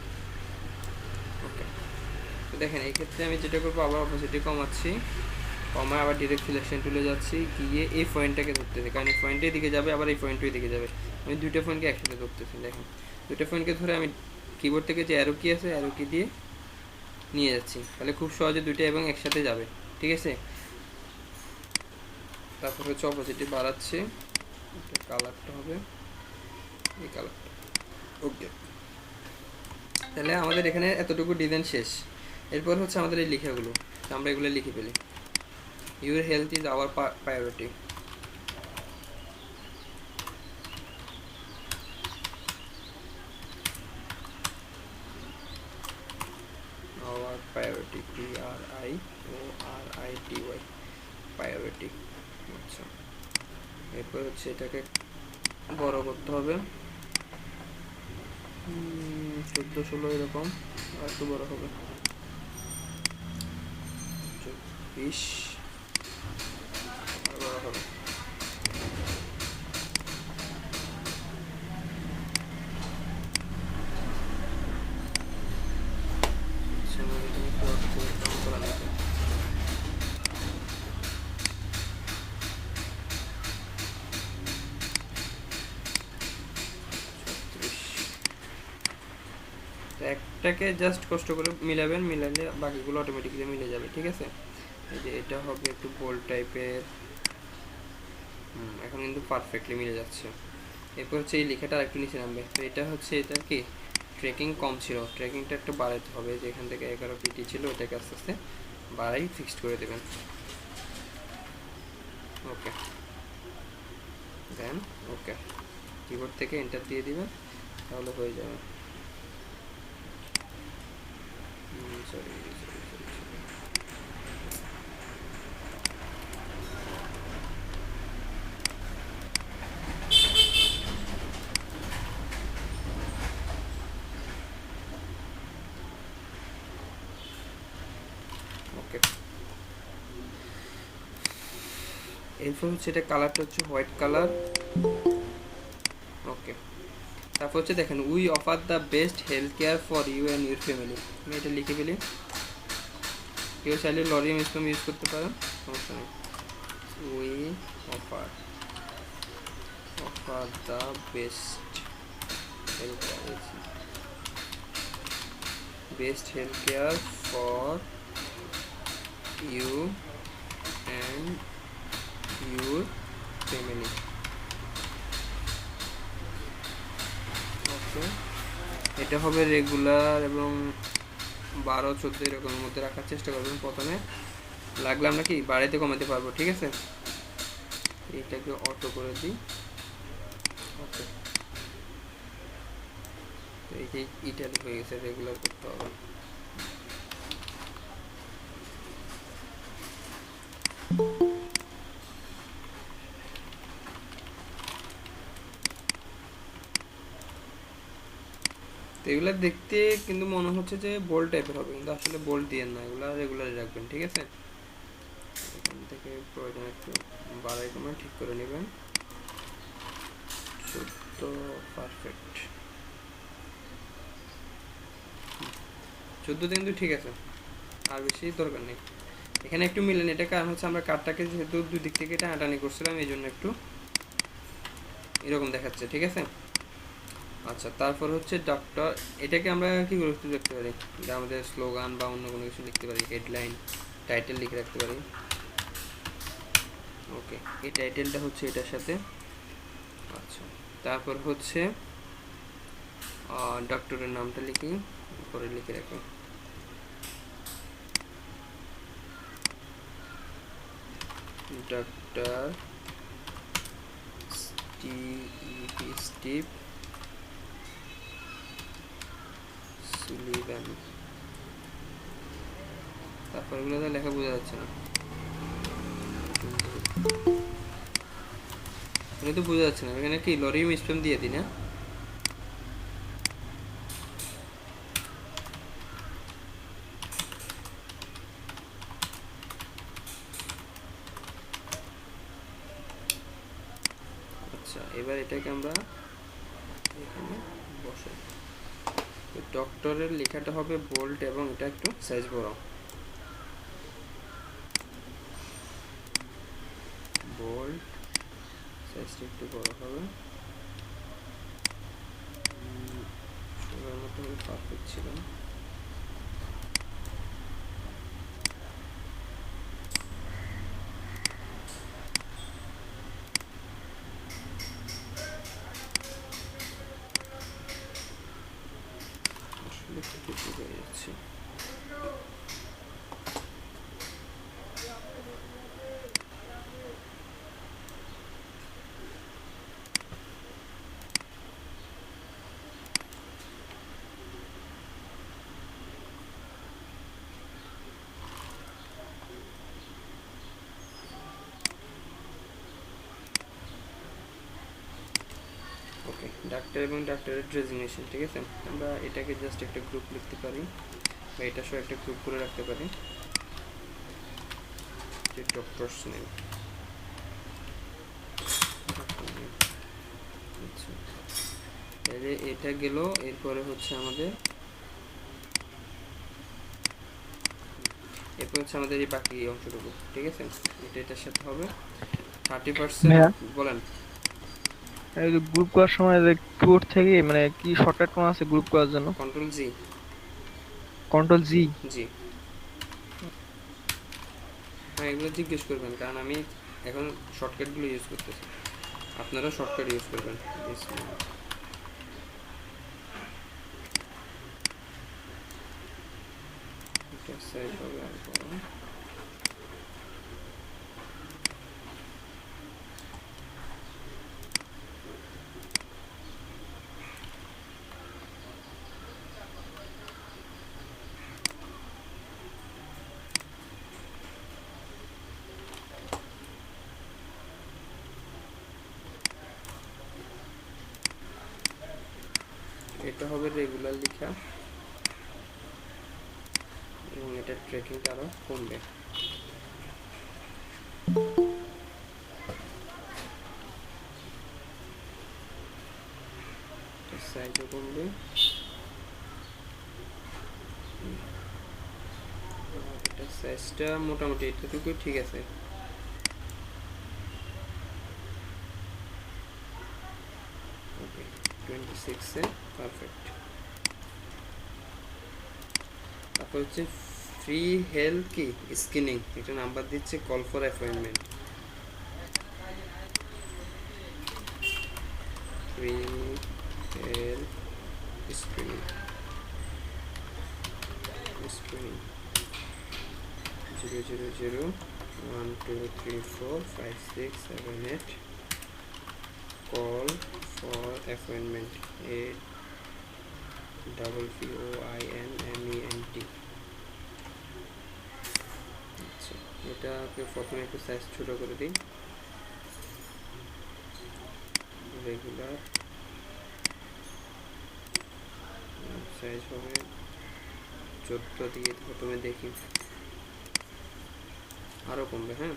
ওকে। তো দেখেন এই ক্ষেত্রে আমি যেটা করবো, আবার অপোজিটে কমাচ্ছি, কমায় আবার ডিরেক্ট সিলেকশন টুলে যাচ্ছি, গিয়ে এই পয়েন্টটাকে ধরতেছি, কারণ এই পয়েন্টের দিকে যাবে আবার এই পয়েন্টের দিকে যাবে। আমি দুইটা পয়েন্টকে একসাথে ধরতেছি। দেখেন দুইটা পয়েন্টকে ধরে আমি কিবোর্ড থেকে যে অ্যারো কি আছে অ্যারো কি দিয়ে নিয়ে যাচ্ছি, তাহলে খুব সহজে দুইটা এবং একসাথে যাবে, ঠিক আছে। তারপর হচ্ছে অপোজিটে বাড়াচ্ছি, কালারটা হবে এই কালারটা, ওকে। তাহলে আমাদের এখানে এতটুকু ডিজাইন শেষ। এরপর হচ্ছে আমাদের এই লেখাগুলো, আমরা এগুলো লিখে ফেলি। Your health is our priority, hour priority, PRIORITY, priority. আচ্ছা, এরপর হচ্ছে এটাকে বড় করতে হবে, 14-16 এরকম, আর একটু বড় হবে 24, আর বড় হবে। আচ্ছা, আমি এখানে একটু কম করা একটাকে জাস্ট কষ্ট করে মিলাবেন, মিলালে বাকিগুলো অটোমেটিক্যালি মিলে যাবে, ঠিক আছে। এই যে এটা হবে একটু বোল্ড টাইপের, এখন কিন্তু পারফেক্টলি মিলে যাচ্ছে। এরপর হচ্ছে এই লেখাটা আরেকটু নিচে নামবে, তো এটা হচ্ছে এটা কি ট্রেকিং কম ছিল, ট্রেকিংটা একটু বাড়াতে হবে, যেখান থেকে 11 পিটি ছিল ওটাকে আস্তে আস্তে বাড়াই ফিক্সড করে দেবেন। ওকে, দেন ওকে, কিবোর্ড থেকে এন্টার দিয়ে দিবেন, তাহলে হয়ে যাবে। সরি, ওকে। এরপর হচ্ছে এটা কালারটা হচ্ছে হোয়াইট কালার। ওকে, তারপর হচ্ছে দেখেন we offer the best health care for you and your family, আমি এটা লিখে ফেলি। কেউ চাইলে লরিয়াম স্প্যাম ইউজ করতে পারেন, সমস্যা নেই। We offer the best health care for you and your family. Okay, এটা হবে রেগুলার এবং 12-14 এরকমের মধ্যে রাখার চেষ্টা করবেন। প্রথমে লাগলে আমরা কি বাড়াইতে কমাতে পারবো, ঠিক আছে। এইটাকে অটো করে দিই। ওকে, এই যে ইটালি হয়ে গেছে, রেগুলার করতে হবে। এগুলা দেখতে কিন্তু মনে হচ্ছে যে বোল্ড টাইপের হবে, কিন্তু আসলে বোল্ড দিয়ে না, এগুলা রেগুলারই রাখবেন, ঠিক আছে। এখান থেকে প্রয়োজন একটু বাড়াই কমাই ঠিক করে নেবেন। 14 পারফেক্ট, 14 কিন্তু ঠিক আছে, আর বেশি দরকার নেই। এখানে একটু মিলেন, এটা কারণ হচ্ছে আমরা কার্ডটাকে যেহেতু দুই দিক থেকে এটা হাঁটানি করছিলাম, এই জন্য একটু এরকম দেখাচ্ছে, ঠিক আছে। আচ্ছা, তারপর হচ্ছে ডক্টর, এটাকে আমরা কি করে লিখতে পারি, এটা আমাদের স্লোগান বা অন্য কোনো কিছু লিখতে পারি, হেডলাইন টাইটেল লিখে রাখতে পারি। ওকে, এই টাইটেলটা হচ্ছে এটার সাথে। আচ্ছা, তারপর হচ্ছে ডক্টরের নামটা লিখি, পরে লিখে রাখি। Doctor Steve Sullivan. তারপর এগুলো তো লেখা বোঝা যাচ্ছে না, এটা তো বোঝা যাচ্ছে না। এখানে কি লরিয়াম স্প্যাম দিয়ে দিই না? আচ্ছা, এবার এটাকে আমরা এখানে বসাই। ডক্টরের লেখাটা হবে বোল্ড এবং এটা একটু সাইজ বড়, বোল্ড সাইজটা একটু বড় হবে। সবার মতো পারফেক্ট ছিল। আসলে কিছু হয়ে যাচ্ছে। ওকে, ডাক্তার এবং ডাক্তারের ডেজিগনেশন, ঠিক আছে। আমরা এটাকে জাস্ট একটা গ্রুপ লিখতে পারি, বা এটা সহ একটা গ্রুপ করে রাখতে পারি, যে ডক্টরস নেম। আচ্ছা, তাহলে এটা গেল। এরপরে হচ্ছে আমাদের এই বাকি অংশটুকু, ঠিক আছে। এটার সাথে হবে 30%। বলেন। গ্রুপ করার সময় যে কিবোর্ড থেকে মানে কি শর্টকাট কোন আছে গ্রুপ করার জন্য? কন্ট্রোল জি। কন্ট্রোল জি। জি, হ্যাঁ এগুলো জিজ্ঞেস করবেন, কারণ আমি এখন শর্টকাটগুলো ইউজ করতেছি, আপনারা শর্টকাট ইউজ করবেন। এটা সাইজ হবে আর বড়। এটা হবে রেগুলার লেখা এবং এটার ট্র্যাকিংটা আরও কমবে। সাইজও কমবে, এটা সাইজটা মোটামুটি এতটুকু ঠিক আছে। ওকে 26 এ পারফেক্ট। তারপর হচ্ছে ফ্রি হেলথ কি স্ক্রিনিং, এটা নাম্বার দিচ্ছে call for appointment. Free health screening, screening 00012345678 call for appointment APPOINMENT। আচ্ছা, এটাকে প্রথমে একটু সাইজ ছোট করে দিই। রেগুলার সাইজ হবে 14 দিয়ে প্রথমে দেখি, আরও কমবে। হ্যাঁ,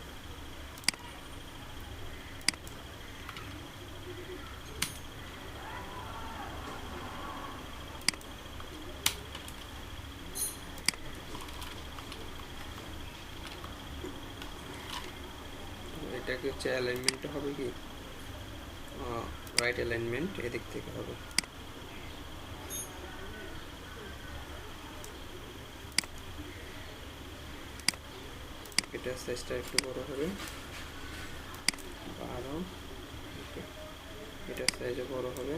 এটাকে হচ্ছে অ্যালাইনমেন্ট হবে কি রাইট অ্যালাইনমেন্ট এদিক থেকে হবে। এটা সাইজটা একটু বড় হবে 12। ওকে, এটা সাইজও বড় হবে।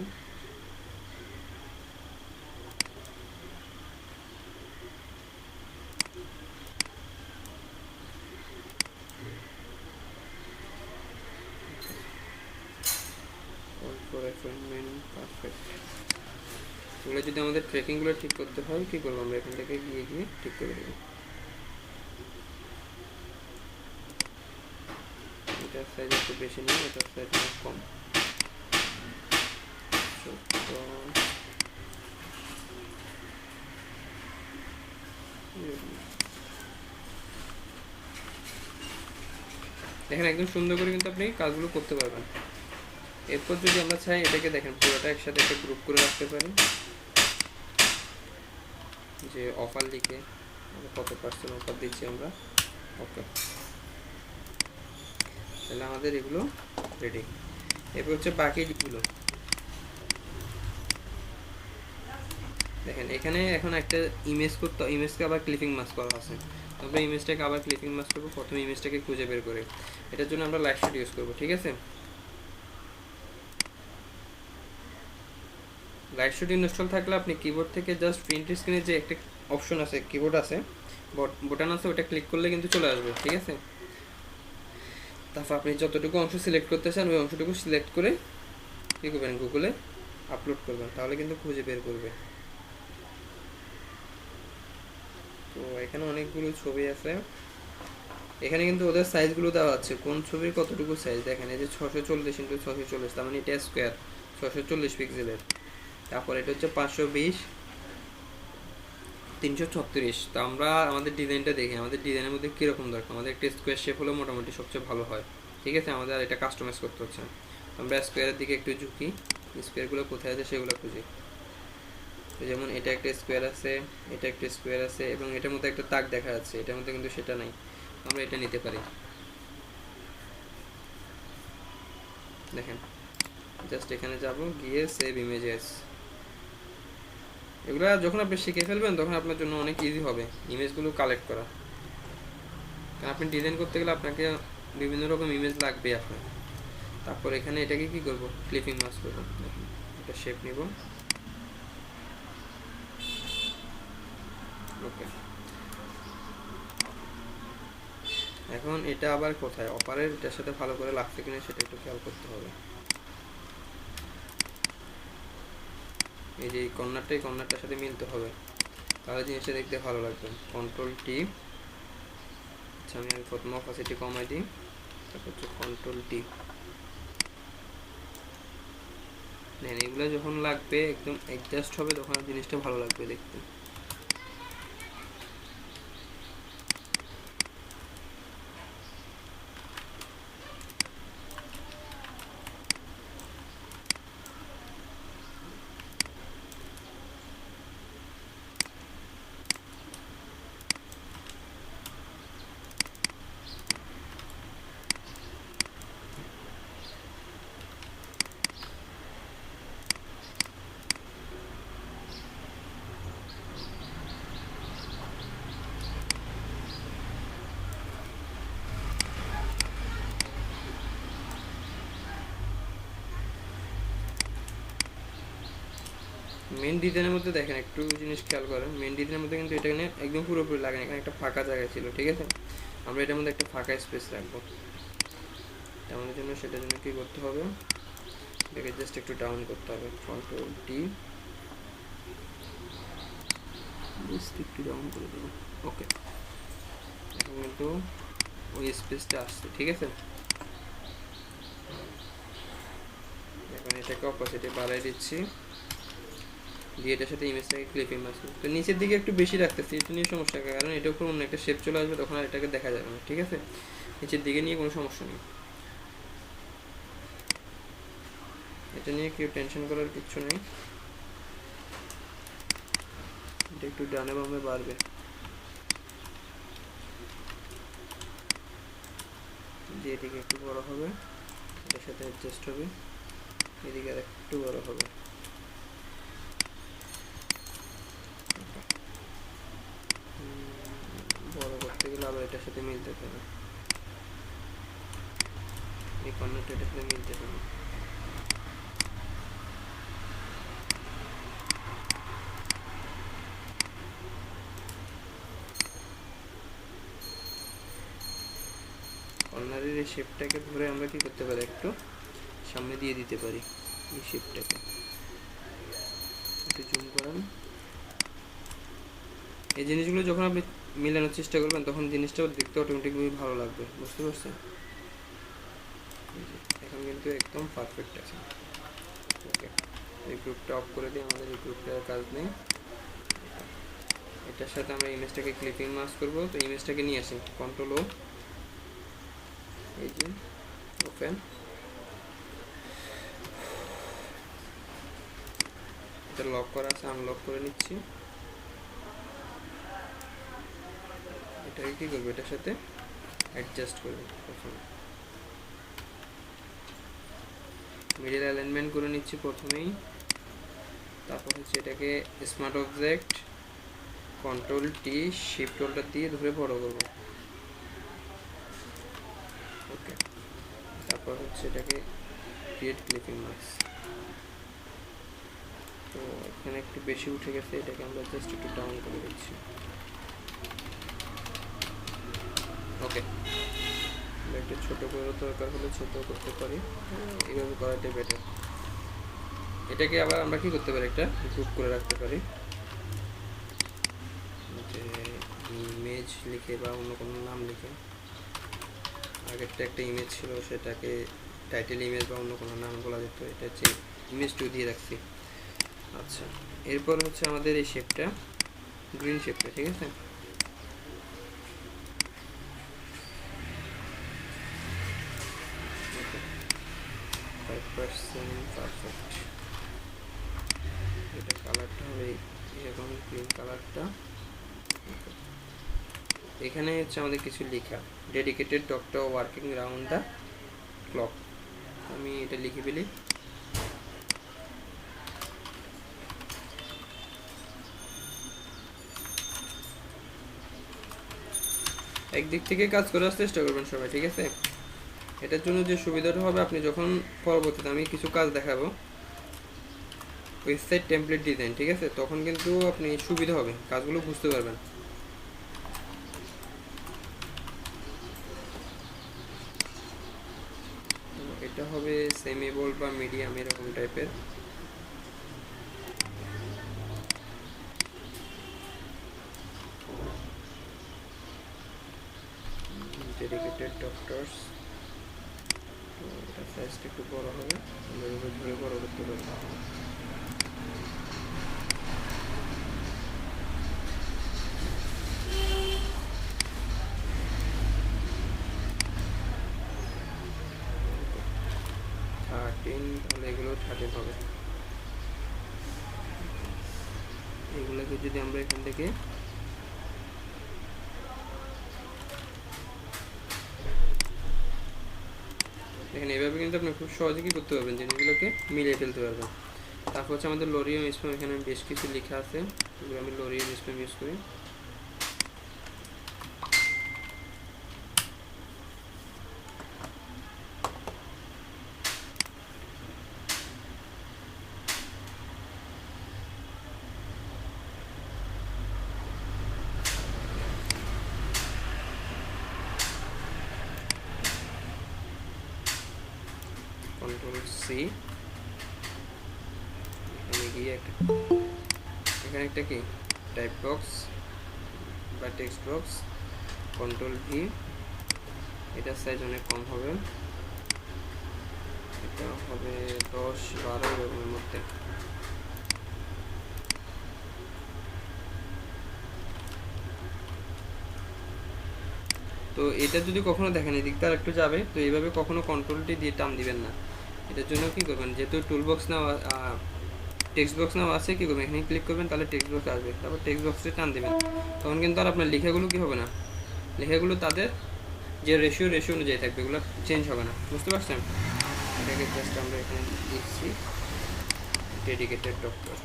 Call for appointment perfect. এগুলো যদি আমাদের ট্রেকিংগুলো ঠিক করতে হয় কী করবো, আমরা এখান থেকে গিয়ে গিয়ে ঠিক করে দেবো। এটার সাইজ একটু বেশি নেই, এটার সাইজ অনেক কম। দেখেন একদম সুন্দর করে কিন্তু আপনি কাজগুলো করতে পারবেন। এরপর যদি আমরা চাই এটাকে দেখেন পুরোটা একসাথে একটা গ্রুপ করে রাখতে পারি, যে অফার লিখে কত পার্সেন্ট অফার দিচ্ছি আমরা। ওকে, তাহলে আমাদের এগুলো রেডি। এরপর হচ্ছে বাকিগুলো দেখেন, এখানে এখন একটা ইমেজ করতে, ইমেজকে আবার ক্লিপিং মাস্ক করা আছে। আমরা ইমেজটাকে আবার ক্লিপিং মাস্ক করবো, প্রথমে ইমেজটাকে খুঁজে বের করে। এটার জন্য আমরা লাইটশট ইউজ করবো, ঠিক আছে। লাইটশট ইনস্টল থাকলে আপনি কিবোর্ড থেকে জাস্ট প্রিন্ট স্ক্রিনে যে একটা অপশন আছে, কিবোর্ড আছে, বাটন আছে, ওটা ক্লিক করলে কিন্তু চলে আসবে, ঠিক আছে। তারপর আপনি যতটুকু অংশ সিলেক্ট করতে চান ওই অংশটুকু সিলেক্ট করে কী করবেন, গুগলে আপলোড করবেন, তাহলে কিন্তু খুঁজে বের করবে। তো এখানে অনেকগুলো ছবি আছে, এখানে কিন্তু ওদের সাইজগুলো দেওয়া আছে, কোন ছবির কতটুকু সাইজ। দেখেন এই যে 640 ইন্টু 640, তার মানে এটা স্কোয়ার 640 পিক্সেলের। তারপর এটা হচ্ছে 520 336। তো আমরা আমাদের ডিজাইনটা দেখি, আমাদের ডিজাইনের মধ্যে কীরকম দরকার। আমাদের একটা স্কোয়ার শেপ হলে মোটামুটি সবচেয়ে ভালো হয়, ঠিক আছে। আমাদের এটা কাস্টমাইজ করতে হচ্ছে, তো আমরা স্কোয়ারের দিকে একটু ঝুঁকি, স্কোয়ারগুলো কোথায় আছে সেগুলো খুঁজি। তো যেমন এটা একটা স্কোয়ার আছে, এটা একটা স্কোয়ার আছে, এবং এটার মধ্যে একটা তাক দেখা যাচ্ছে, এটার মধ্যে কিন্তু সেটা নাই, আমরা এটা নিতে পারি। দেখেন জাস্ট এখানে যাব, গিয়ে সেভ ইমেজেস, এগুলা যখন আপনি শিখে ফেলবেন তখন আপনার জন্য অনেক ইজি হবে ইমেজগুলো কালেক্ট করা। কারণ আপনি ডিজাইন করতে গেলে আপনাকে বিভিন্ন রকম ইমেজ লাগবে আপনার। তারপর এখানে এটাকে কি করব, ক্লিপিং মাস্ক করব। দেখুন এটা শেপ নিব, ওকে। এখন এটা আবার কোথায় অপারের এটার সাথে ভালো করে লাগছে কিনা সেটা একটু খেয়াল করতে হবে। এই যে এই কর্নারটার সাথে মিলতে হবে, তাহলে জিনিসটা দেখতে ভালো লাগবে। কন্ট্রোল টি, আচ্ছা আমি প্রথম অপাসিটি কমাই দিই, তারপর হচ্ছে কন্ট্রোল টি। দেন এগুলো যখন লাগবে একদম অ্যাডজাস্ট হবে তখন জিনিসটা ভালো লাগবে দেখতে। মেন ডিজাইনের মধ্যে দেখেন একটু জিনিস খেয়াল করেন, মেন ডিজাইনের মধ্যে কিন্তু এটা এখানে একদম পুরোপুরি লাগে না, এখানে একটা ফাঁকা জায়গা ছিল, ঠিক আছে। আমরা এটার মধ্যে একটা ফাঁকা স্পেস রাখবো, আমাদের জন্য সেটার জন্য কি করতে হবে, এটাকে জাস্ট একটু ডাউন করতে হবে, কন্ট্রোল টি, জাস্ট একটু ডাউন করে দেবো, ওকে। এখন কিন্তু ওই স্পেসটা আসছে, ঠিক আছে। এখন এটাকে অপোজিটে বাড়াই দিচ্ছি, দিয়ে এটার সাথে ইমেজটাকে ক্লিপিং মারছি। তো নিচের দিকে একটু বেশি রাখতেছি, এটা নিয়ে সমস্যা, কারণ এটার উপর অন্য একটা শেপ চলে আসবে, তখন আর এটাকে দেখা যাবে না, ঠিক আছে। নিচের দিকে নিয়ে কোনো সমস্যা নেই, এটা নিয়ে কেউ টেনশন করার কিছু নেই। এটা একটু ডানে বামে বাড়বে, যে এদিকে একটু বড় হবে, এটার সাথে অ্যাডজাস্ট হবে, এদিকে আর একটু বড় হবে। বড় করতে গেলে আবার এটার সাথে মিলতে হবে, এই কর্নারটা এটার সাথে মিলতে হবে। কর্নারের এই শেপটাকে ধরে আমরা কি করতে পারি, একটু সামনে দিয়ে দিতে পারি এই শেপটাকে, একটু জুম করেন। এই জিনিসগুলো যখন আপনি মিলানোর চেষ্টা করবেন তখন জিনিসটা দেখতে অটোমেটিকলি ভালো লাগবে, বুঝতে পারছেন। এখন কিন্তু একদম পারফেক্ট আছে, ওকে। এই গ্রুপটা অফ করে দিই, আমাদের এই গ্রুপটার কাজ নেই। এটার সাথে আমরা ইমেজটাকে ক্লিপিং মাস্ক করবো, তো ইমেজটাকে নিয়ে আসি, কন্ট্রোল ও, এই যে ওপেন, এটা লক করা আছে, আনলক করে নিচ্ছি। এটাকে কি করবো, এটার সাথে অ্যাডজাস্ট করবো প্রথমে, মিডল অ্যালাইনমেন্ট করে নিচ্ছি প্রথমেই। তারপর হচ্ছে এটাকে smart object control T shift holder দিয়ে ধরে বড় করব, ওকে। তারপর হচ্ছে এটাকে ক্রিয়েট ক্লিপিং মাস্ক, তো এখানে একটু বেশি উঠে গেছে, এটাকে আমরা জাস্ট একটু ডাউন করে দিচ্ছি, ওকে। একটু ছোটো করে দরকার হলে ছোটো করতে পারি, এইভাবে করাটাই বেটার। এটাকে আবার আমরা কি করতে পারি, একটা গ্রুপ করে রাখতে পারি, যে ইমেজ লিখে বা অন্য কোনো নাম লিখে। আগেরটা একটা ইমেজ ছিল, সেটাকে টাইটেল ইমেজ বা অন্য কোনো নাম বলা যেত, এটা হচ্ছে ইমেজ 2 দিয়ে রাখছি। আচ্ছা, এরপর হচ্ছে আমাদের এই শেপটা, গ্রিন শেপটা, ঠিক আছে। পারফেক্ট, এটা কালারটা হবে এরকম গ্রিন কালারটা। এখানে হচ্ছে আমাদের কিছু লেখা, dedicated doctor working round the clock, আমি এটা লিখে ফেলি। একদিক থেকে কাজ করার চেষ্টা করবেন সবাই, ঠিক আছে? এটার জন্য যে সুবিধাটা হবে, আপনি যখন পরবর্তীতে আমি কিছু কাজ দেখাবো ওয়েবসাইট টেমপ্লেট ডিজাইন, ঠিক আছে, তখন কিন্তু আপনি সুবিধা হবে, কাজগুলো বুঝতে পারবেন। এটা হবে সেমি বোল্ড বা মিডিয়াম এরকম টাইপের। ডেডিকেটেড ডক্টরস, তো এটা সাইজটা একটু বড় হবে, আমরা এভাবে ধরে বড় করতে পারবো। তাহলে এগুলো 13 হবে। এগুলোকে যদি আমরা এখান থেকে দেখেন, এইভাবে কিন্তু আপনি খুব সহজে কি করতে পারবেন, জিনিসগুলোকে মিলিয়ে ফেলতে পারবেন। তারপর হচ্ছে আমাদের লরিয়াম স্প্যাম, এখানে বেশ কিছু লেখা আছে, এগুলো আমি লরিয়াম স্প্যাম ইউজ করি। কন্ট্রোল সি, এখানে গিয়ে এখানে একটা কি টাইপ বক্স বা টেক্সট বক্স, কন্ট্রোল ভি, এটার সাইজ অনেক কম হবে, এটা হবে 10-12 এরকমের মধ্যে। তো এটা যদি কখনো দেখেন এদিক দিয়ে একটু যাবে, তো এইভাবে কখনো কন্ট্রোলটি দিয়ে টান দিবেন না। এটার জন্য কি করবেন, যেহেতু টুল বক্স নাও টেক্সট বক্স নাও আছে, কি করবেন, এখানে ক্লিক করবেন, তাহলে টেক্সট বক্স আসবে, তারপর টেক্সট বক্সে টান দিবেন, তখন কিন্তু আর আপনার লেখাগুলো কি হবে না, লেখাগুলো তাদের যে রেশিও অনুযায়ী থাকবে, এগুলো চেঞ্জ হবে না, বুঝতে পারছেন? এটাকে জাস্ট আমরা এখানে দিচ্ছি ডেডিকেটেড ডক্টর।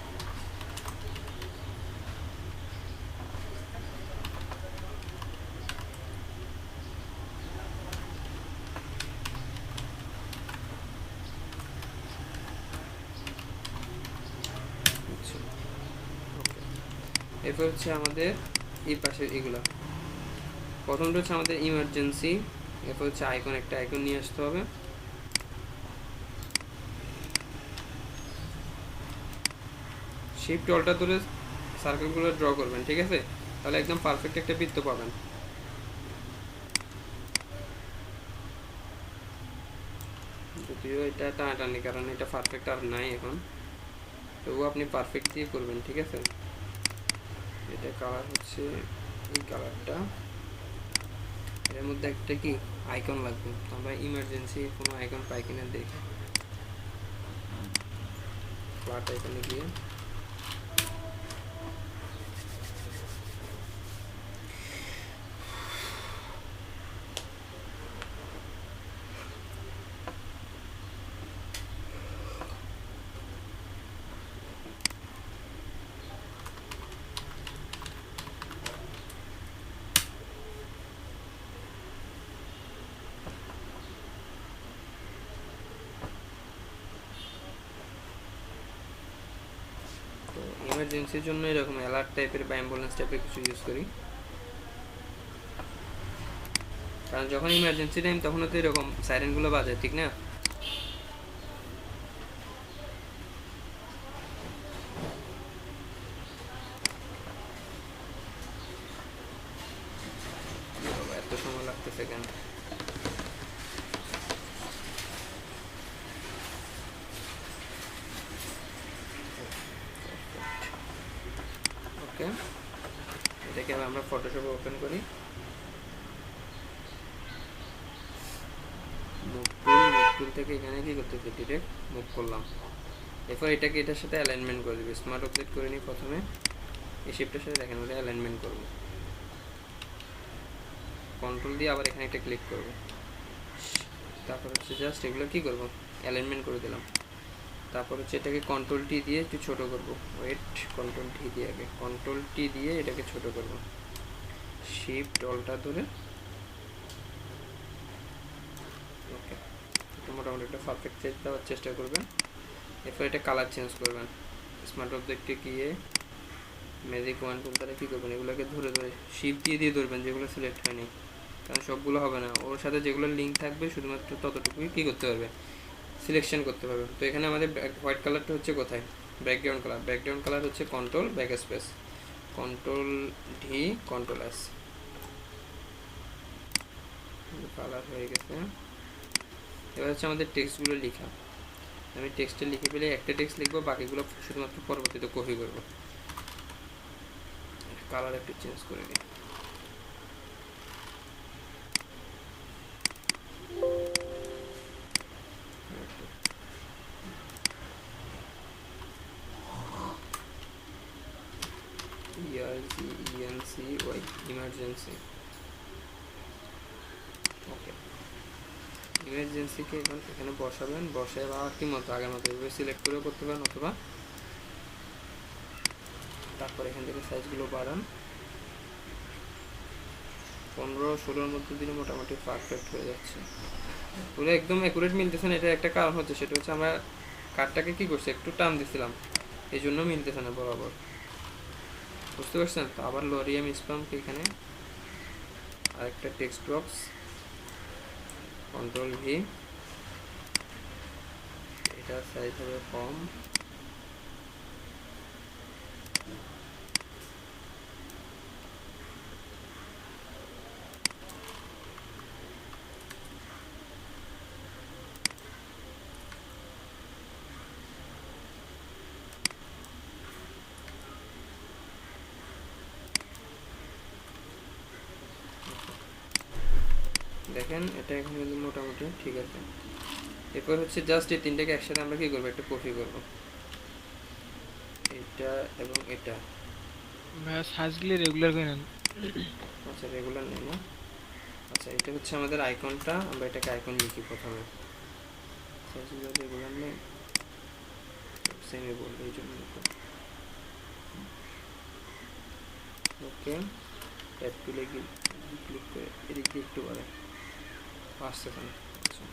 এরপর হচ্ছে আমাদের এই পাশে এগুলা, প্রথমটা হচ্ছে আমাদের ইমার্জেন্সি, এরপর হচ্ছে আইকন, একটা আইকন নিয়ে আসতে হবে। শিফট অল্টার ধরে সার্কেলগুলো ড্র করবেন, ঠিক আছে, তাহলে একদম পারফেক্ট একটা বৃত্ত পাবেন। যদিও এটা টানাটানি, কারণ এটা পারফেক্ট আর নাই এখন, তবুও আপনি পারফেক্ট দিয়ে করবেন, ঠিক আছে। এটা কালার হচ্ছে এই কালারটা, এর মধ্যে একটা কি আইকন লাগবে, আমরা ইমার্জেন্সি কোনো আইকন পাই কিনা দেখি, ফ্ল্যাট আইকনে গিয়ে ইমার্জেন্সির জন্য এরকম অ্যালার্ট টাইপের বা অ্যাম্বুলেন্স টাইপের কিছু ইউজ করি, কারণ যখন ইমার্জেন্সি টাইম তখন তো এরকম সাইরেনগুলো বাজে, ঠিক না? এত সময় লাগতেছে কেন? ওকে, এটাকে আমরা ফটোশপে ওপেন করি, মুভ টুল থেকে এখানে কি করতেছি, ডিরেক্ট মুভ করলাম, এরপর এটাকে এটার সাথে অ্যালাইনমেন্ট করে দিবি, স্মার্ট অবজেক্ট করে নিই প্রথমে, এই শিফটের সাথে দেখেন ওটা অ্যালাইনমেন্ট করবো, কন্ট্রোল দিয়ে আবার এখানে একটা ক্লিক করবো, তারপর হচ্ছে জাস্ট এগুলো কি করবো, অ্যালাইনমেন্ট করে দিলাম। তারপর হচ্ছে এটাকে কন্ট্রোল টি দিয়ে একটু ছোট করবো, ওয়েট, কন্ট্রোল টি দিয়ে আগে কন্ট্রোল টি দিয়ে এটাকে ছোট করবো, শিফট অল্টার ধরে মোটামুটি একটা পারফেক্ট সাইজ দেওয়ার চেষ্টা করবেন। এরপর এটা কালার চেঞ্জ করবেন। স্মার্ট অবজেক্টে গিয়ে ম্যাজিক ওয়ান টুল দ্বারা কী করবেন, এগুলোকে ধরে ধরে শিফট দিয়ে দিয়ে ধরবেন যেগুলো সিলেক্ট হয়নি, কারণ সবগুলো হবে না, ওর সাথে যেগুলো লিঙ্ক থাকবে শুধুমাত্র ততটুকুই কী করতে পারবে, সিলেকশন করতে পারবে। তো এখানে আমাদের হোয়াইট কালারটা হচ্ছে কোথায়, ব্যাকগ্রাউন্ড কালার। ব্যাকগ্রাউন্ড কালার হচ্ছে control back space, control D control S, colour হয়ে গেছে। এবার হচ্ছে আমাদের টেক্সটগুলো লেখা। আমি টেক্সটে লিখে পেলে একটা টেক্সট লিখবো, বাকিগুলো শুধুমাত্র পরবর্তীতে কপি করবো। কালার একটু চেঞ্জ করে দিই। ERGENCY emergency. ওকে, ইমার্জেন্সিকে এখন এখানে বসাবেন, বসে বা কি মতো আগের মতো এভাবে সিলেক্ট করেও করতে পারেন, অথবা তারপর এখান থেকে সাইজগুলো বাড়ান। 15-16 মধ্যে দিলে মোটামুটি পারফেক্ট হয়ে যাচ্ছে। পুরো একদম অ্যাকুরেট মিলতেছে না, এটা একটা কারণ হচ্ছে, সেটা হচ্ছে আমরা কার্ডটাকে কী করছি, একটু টান দিছিলাম, এই জন্য মিলতেছে না বরাবর, বুঝতে পারছেন? তো আবার লরিয়াম স্পামকে এখানে আরেকটা টেক্সট বক্স, কন্ট্রোল ভি, এটা সাইজ হবে কম, দেখেন এটা এখন কিন্তু মোটামুটি ঠিক আছে। এরপর হচ্ছে জাস্ট এই তিনটাকে একসাথে আমরা কি করবো, একটা কপি করব, এটা এবং এটা। ভাইয়া সাইজগুলি রেগুলার করে নেন। আচ্ছা রেগুলার নেই না, আচ্ছা এটা হচ্ছে আমাদের আইকনটা, আমরা এটাকে আইকন লিখি প্রথমে, সাইজগুলো রেগুলার নেই, সেমই বলবো এই জন্য। ওকে, ট্যাব তুলে ক্লিক করে এদিক দিয়ে একটু বাড়ে আসছে না। আচ্ছা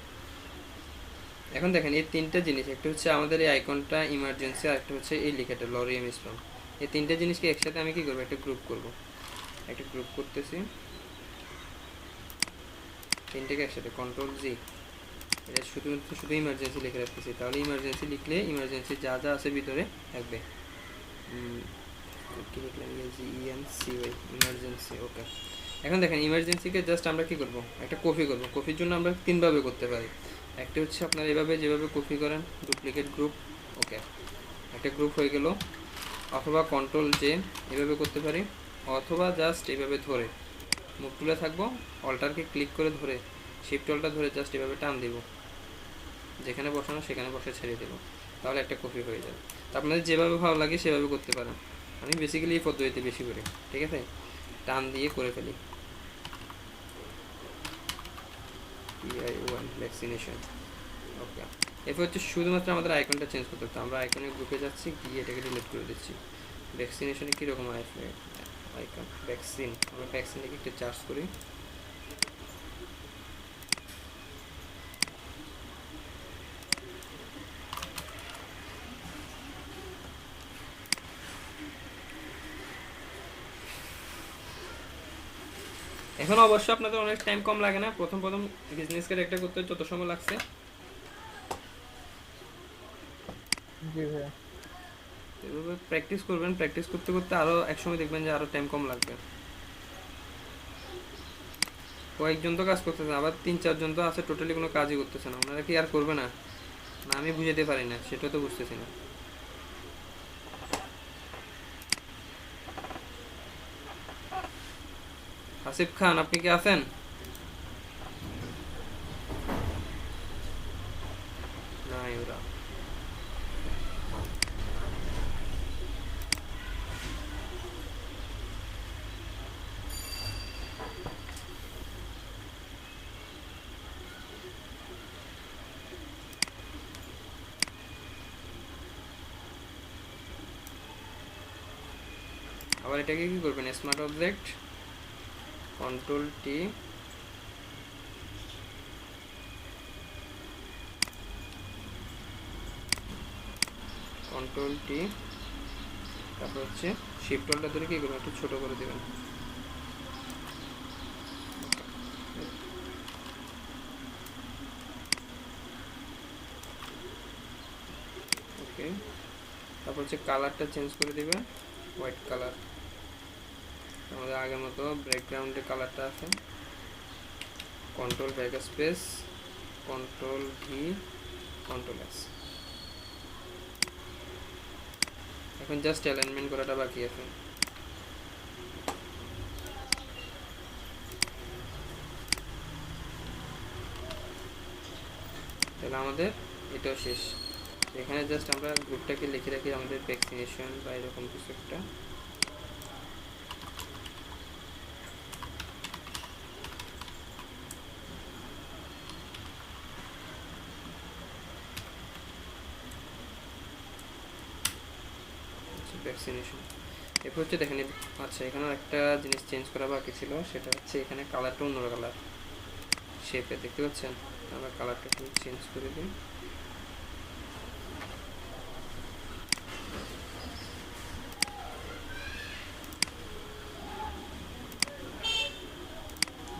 এখন দেখেন এই তিনটা জিনিস, একটা হচ্ছে আমাদের এই আইকনটা ইমার্জেন্সি, আর একটা হচ্ছে এই লেখাটা লরিয়াম স্পাম, এই তিনটা জিনিসকে একসাথে আমি কি করবো, একটা গ্রুপ করব, একটা গ্রুপ করতেছি তিনটাকে একসাথে, কন্ট্রোল জি, এটা শুধু ইমার্জেন্সি লিখে রাখতেছি, তাহলে ইমার্জেন্সি লিখলে ইমার্জেন্সি যা যা আছে ভিতরে থাকবে। কি লিখলাম, ENCY ইমার্জেন্সি। ওকে, এখন দেখেন ইমার্জেন্সিকে জাস্ট আমরা কি করব, একটা কপি করব। কপির জন্য আমরা তিনভাবে করতে পারি, একটা হচ্ছে আপনার এভাবে যেভাবে কপি করেন, ডুপ্লিকেট গ্রুপ, ওকে একটা গ্রুপ হয়ে গেল, অথবা কন্ট্রোল জে এভাবে করতে পারি, অথবা জাস্ট এভাবে ধরে মুখ তুলে থাকবো, অল্টারকে ক্লিক করে ধরে শিফট অল্টার ধরে জাস্ট এভাবে টান দিব, যেখানে বসানো সেখানে বসে ছেড়ে দেবো, তাহলে একটা কপি হয়ে যাবে। তো আপনাদের যেভাবে ভালো লাগে সেভাবে করতে পারেন, আমি বেসিক্যালি এই পদ্ধতিতে বেশি করি, ঠিক আছে, টান দিয়ে করে ফেলি। PI1 vaccination. ওকে, এরপর হচ্ছে শুধুমাত্র আমাদের আইকনটা চেঞ্জ করতে হতো, আমরা আইকনের গ্রুপে যাচ্ছি, গিয়ে এটাকে ডিলিট করে দিচ্ছি। ভ্যাকসিনেশনে কীরকম আইকন, ভ্যাকসিন, আমরা ভ্যাকসিন লিখে একটা চার্জ করি, এখন অবশ্য আপনাদের অনেক টাইম কম লাগে না, প্রথম প্রথম বিজনেস কার্ড একটা করতে যত সময় লাগছে, জি ভাইয়া। এভাবে প্র্যাকটিস করবেন, প্র্যাকটিস করতে করতে আরও একসময় দেখবেন যে আরও টাইম কম লাগবে। কয়েকজন তো কাজ করতেছে, আবার 3-4 জন তো আছে টোটালি কোনো কাজই করতেছে না, ওনারা কি আর করবে না, না আমি বুঝাতে পারি না, সেটা তো বুঝতেছি না। আসিফ খান আপনি কি আছেন? নাই ওরা, আবার এটাকে কি করবেন, স্মার্ট অবজেক্ট, কন্ট্রোল টি, কন্ট্রোল টি, তারপর হচ্ছে শিফট অল্টা ধরে কি করবেন, একটু ছোট করে দেবেন। ওকে, তারপর হচ্ছে কালারটা চেঞ্জ করে দেবেন হোয়াইট কালার, আমাদের আগের মতো ব্যাকগ্রাউন্ডে কালারটা আছে। Control back space, control V, control S. এখন জাস্ট অ্যালাইনমেন্ট করাটা বাকি আছে। তাহলে আমাদের এটাও শেষ। এখানে জাস্ট আমরা গ্রুপটাকে লিখে রাখি আমাদের ভ্যাকসিনেশন বা এরকম কিছু একটা। ভ্যাকসিনেশন। এরপর হচ্ছে দেখেন, আচ্ছা এখানে একটা জিনিস চেঞ্জ করা বাকি ছিল, সেটা হচ্ছে এখানে কালারটা অন্য কালার শেপে দেখতে পাচ্ছেন। আমরা কালারটা একটু চেঞ্জ করে দিই।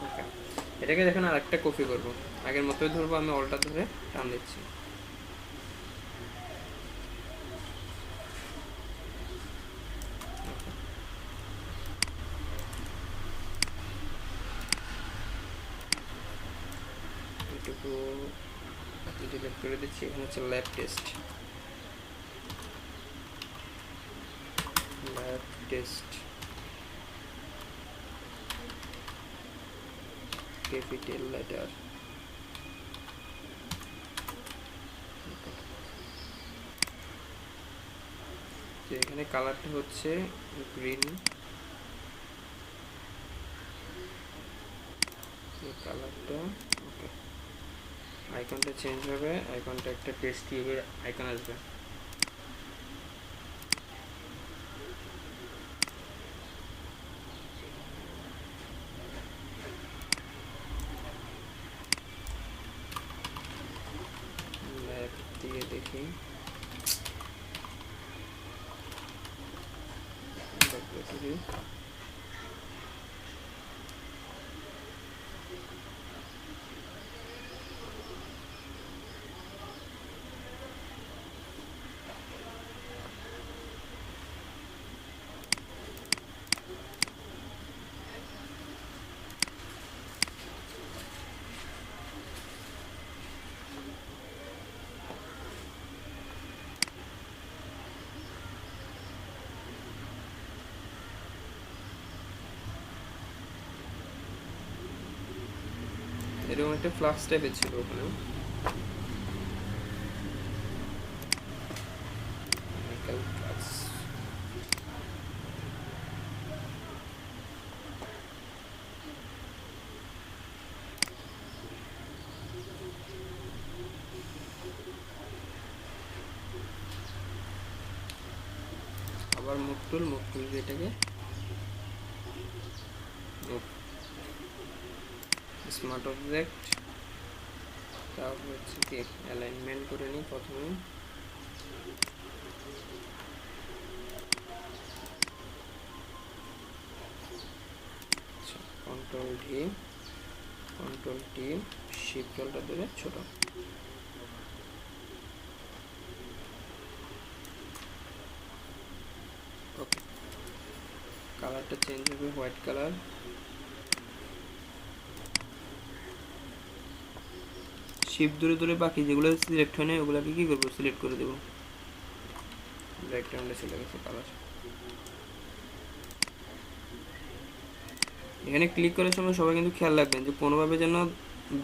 ওকে, এটাকে দেখেন আর একটা কপি করবো, আগের মতোই ধরবো, আমি অলটা ধরে টান দিচ্ছি। এটুকু ডিলিট করে দিচ্ছি। এখানে হচ্ছে lab test, lab test capital letter. তো এখানে কালারটা হচ্ছে গ্রিন, কালারটা ওকে। আইকনটা চেঞ্জ হবে, আইকনটা একটা টেস্ট টিউবের আইকন আসবে। ল্যাব দিয়ে দেখি, এরকম একটা ফ্লাক্স টাইপের ছিল ওখানে। আবার মুভ টুল দিয়ে এটাকে স্মার্ট অবজেক্ট, তারপর হচ্ছে কি অ্যালাইনমেন্ট করে নিই প্রথমে। Control D, control T, shift অল্টা ধরে ছোট। ওকে, কালারটা চেঞ্জ হবে হোয়াইট কালার। শিফট ধরে বাকি যেগুলো সিলেক্ট হয় না ওগুলোকে কি করবো, সিলেক্ট করে দেবো। ব্যাকগ্রাউন্ডে চলে গেছে কালার। এখানে ক্লিক করার সময় সবাই কিন্তু খেয়াল রাখবেন যে কোনোভাবে যেন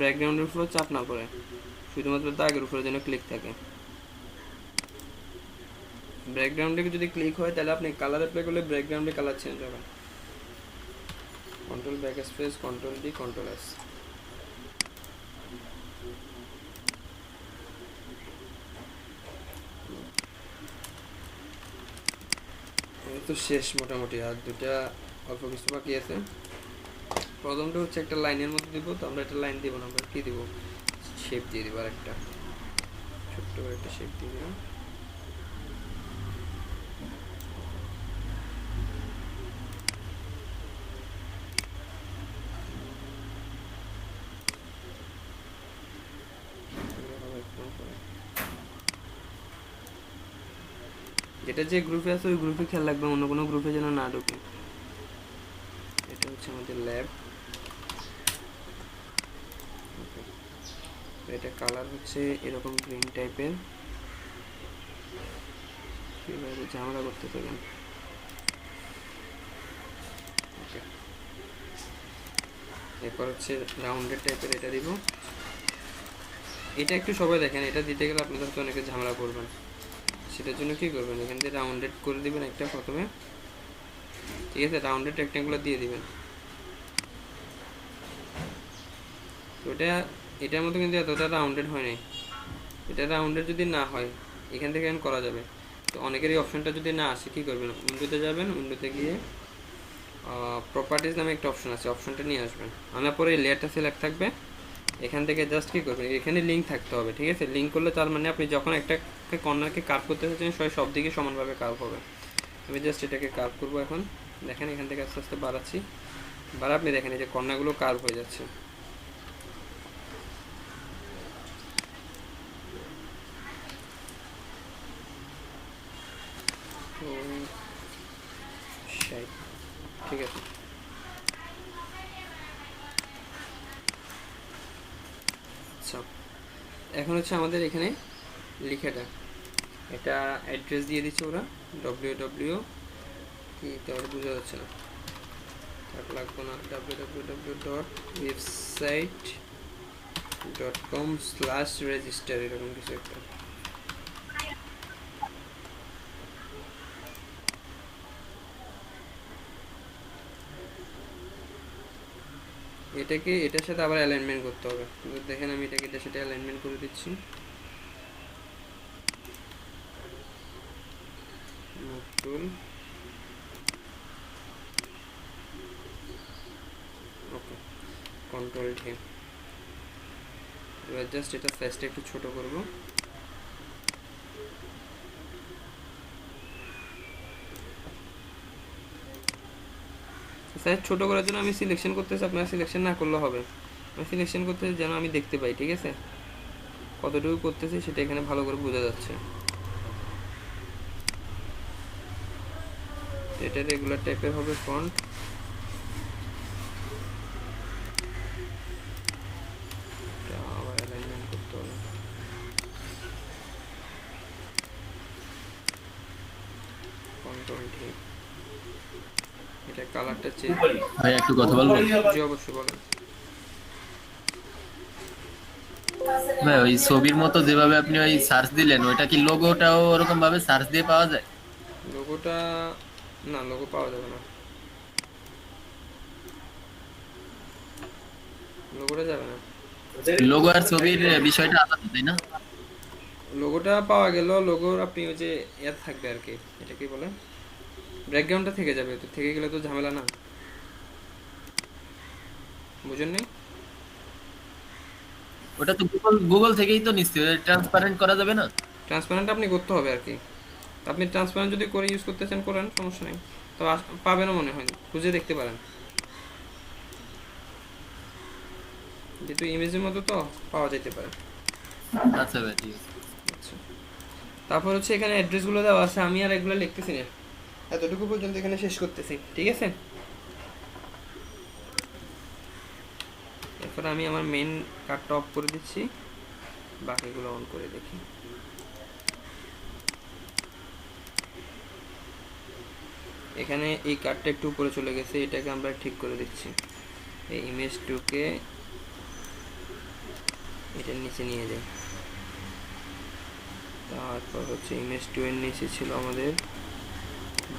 ব্যাকগ্রাউন্ডের উপরে চাপ না পড়ে, শুধুমাত্র দাগের উপরে যেন ক্লিক থাকে। ব্যাকগ্রাউন্ডে যদি ক্লিক হয় তাহলে আপনি কালার অ্যাপ্লাই করলে ব্যাকগ্রাউন্ডে কালার চেঞ্জ হবে। Control back space, control D, control S. তো শেষ মোটামুটি, আর দুটা অল্প কিছু বাকি আছে। প্রথমটা হচ্ছে একটা লাইনের মধ্যে দিব, তো আমরা একটা লাইন দিব না, আমরা কি দিব, শেপ দিয়ে দিব, আর একটা ছোট্ট করে একটা শেপ দিয়ে দিলাম। যেটা যে গ্রুপে আছে ওই গ্রুপে খেয়াল রাখবেন, অন্য কোনো গ্রুপে যেন না ঢুকে। এটা হচ্ছে আমাদের ল্যাব। এটা কালার হচ্ছে এরকম গ্রিন টাইপের। কীভাবে ঝামেলা করতে পারেন। ওকে, এরপর হচ্ছে রাউন্ডেড টাইপের এটা দিব। এটা একটু সবাই দেখেন, এটা দিতে গেলে আপনাদের তো অনেকে ঝামেলা করবেন। সেটার জন্য কী করবেন, এখান থেকে রাউন্ডেড করে দিবেন একটা প্রথমে, ঠিক আছে? রাউন্ডেড রেক্ট্যাঙ্গুলার দিয়ে দিবেন। তো এটার মতো কিন্তু এতটা রাউন্ডেড হয় নাই। এটা রাউন্ডেড যদি না হয় এখান থেকে করা যাবে। তো অনেকের এই অপশনটা যদি না আসে কী করবেন, উইন্ডোতে যাবেন, উইন্ডোতে গিয়ে প্রপার্টিজ নামে একটা অপশন আছে, অপশনটা নিয়ে আসবেন। আনার পরে এই লেয়ারটা সিলেক্ট থাকবে, এখান থেকে জাস্ট কী করবেন, এখানে লিঙ্ক থাকতে হবে, ঠিক আছে? লিঙ্ক করলে তার মানে আপনি যখন একটা কর্নারকে কার্ভ করতে চাচ্ছেন সব দিকে সমানভাবে কার্ভ হবে। আমি জাস্ট এটাকে কার্ভ করবো এখন। দেখেন এখান থেকে আস্তে আস্তে বাড়াচ্ছি, আপনি দেখেন এই যে কর্নারগুলো কার্ভ হয়ে যাচ্ছে। ঠিক আছে, আচ্ছা এখন হচ্ছে আমাদের এখানে লিখাটা, এটা অ্যাড্রেস দিয়ে দিচ্ছে ওরা, www কি তাহলে বোঝা যাচ্ছে না, তার লাগবো না, www.website.com/register এরকম কিছু একটা। এটাকে এটার সাথে আবার অ্যালাইনমেন্ট করতে হবে। দেখেন আমি এটাকে এটার সাথে অ্যালাইনমেন্ট করে দিচ্ছি। টুল, ওকে, কন্ট্রোল ঢে। এবার জাস্ট এটা সাইজটা একটু ছোট করব। সাইজ ছোট করার জন্য আমি সিলেকশন করতেছি, আপনারা সিলেকশন না করলে হবে। আমি সিলেকশন করতেছি যেন আমি দেখতে পাই, ঠিক আছে? কতটুকু করতেছি সেটা এখানে ভালো করে বোঝা যাচ্ছে। এটা রেগুলার টাইপের হবে ফন্ট। আবার অ্যালাইনমেন্ট করতে হবে। কন্ট্রোল ঠিক, এটা কালারটা চেঞ্জ। ভাই একটু কথা বলবেন? জি অবশ্যই বলেন। ভাই ওই ছবির মতো যেভাবে আপনি ওই সার্চ দিলেন, ওইটা কি লোগোটাও ওরকম ভাবে সার্চ দিয়ে পাওয়া যায়? লোগোটা না, লোগো পাওয়া যাবে না, লোগোটা যাবে না। লোগো আর ছবির বিষয়টা আলাদা, তাই না? লোগোটা পাওয়া গেল, লোগোর আপনি ওই যে ইয়ার থাকবে আর কি, এটা কি বলে, ব্যাকগ্রাউন্ডটা থেকে যাবে, তো থেকে গেলে তো ঝামেলা না, বুঝেন নাই? ওটা তো গুগল থেকেই তো নিশ্চয়ই ট্রান্সপারেন্ট করা যাবে না? ট্রান্সপারেন্ট আপনি করতে হবে আর কি। আপনি ট্রান্সপারেন্ট যদি করে ইউজ করতে চান করেন, সমস্যা নেই। তো পাবেনও মনে হয়, খুঁজে দেখতে পারেন, যেহেতু ইমেজের মতো তো পাওয়া যেতে পারে। আচ্ছা ভাই, ঠিক আছে। আচ্ছা, তারপর হচ্ছে এখানে অ্যাড্রেসগুলো দেওয়া আছে, আমি আর এগুলো লিখতেছি না, এতটুকু পর্যন্ত এখানে শেষ করতেছি, ঠিক আছে? এরপর আমি আমার মেইন কার্ডটা অফ করে দিচ্ছি, বাকিগুলো অন করে দেখি। এখানে এই কার্ডটা একটু উপরে চলে গেছে, এটাকে আমরা ঠিক করে দিচ্ছি। এই ইমেজ 2কে এটার নিচে নিয়ে যাই। তারপর হচ্ছে ইমেজ 2 এর নিচে ছিল আমাদের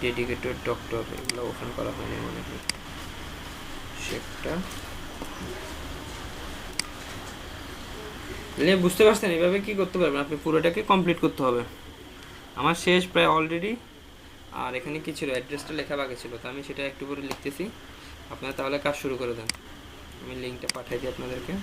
ডেডিকেটেড ডক্টর, এগুলো ওপেন করা হয়নি মনে হয়, শেপটা বুঝতে পারছেন? এইভাবে কি করতে পারবেন, আপনি পুরোটাকে কমপ্লিট করতে হবে। আমার শেষ প্রায় অলরেডি। আর এখানে কি ছিল, অ্যাড্রেসটা লেখা বাকি ছিল, তো আমি সেটা একটু করে লিখতেছি, আপনারা তাহলে কাজ শুরু করে দেন। আমি লিঙ্কটা পাঠিয়ে দিই আপনাদেরকে।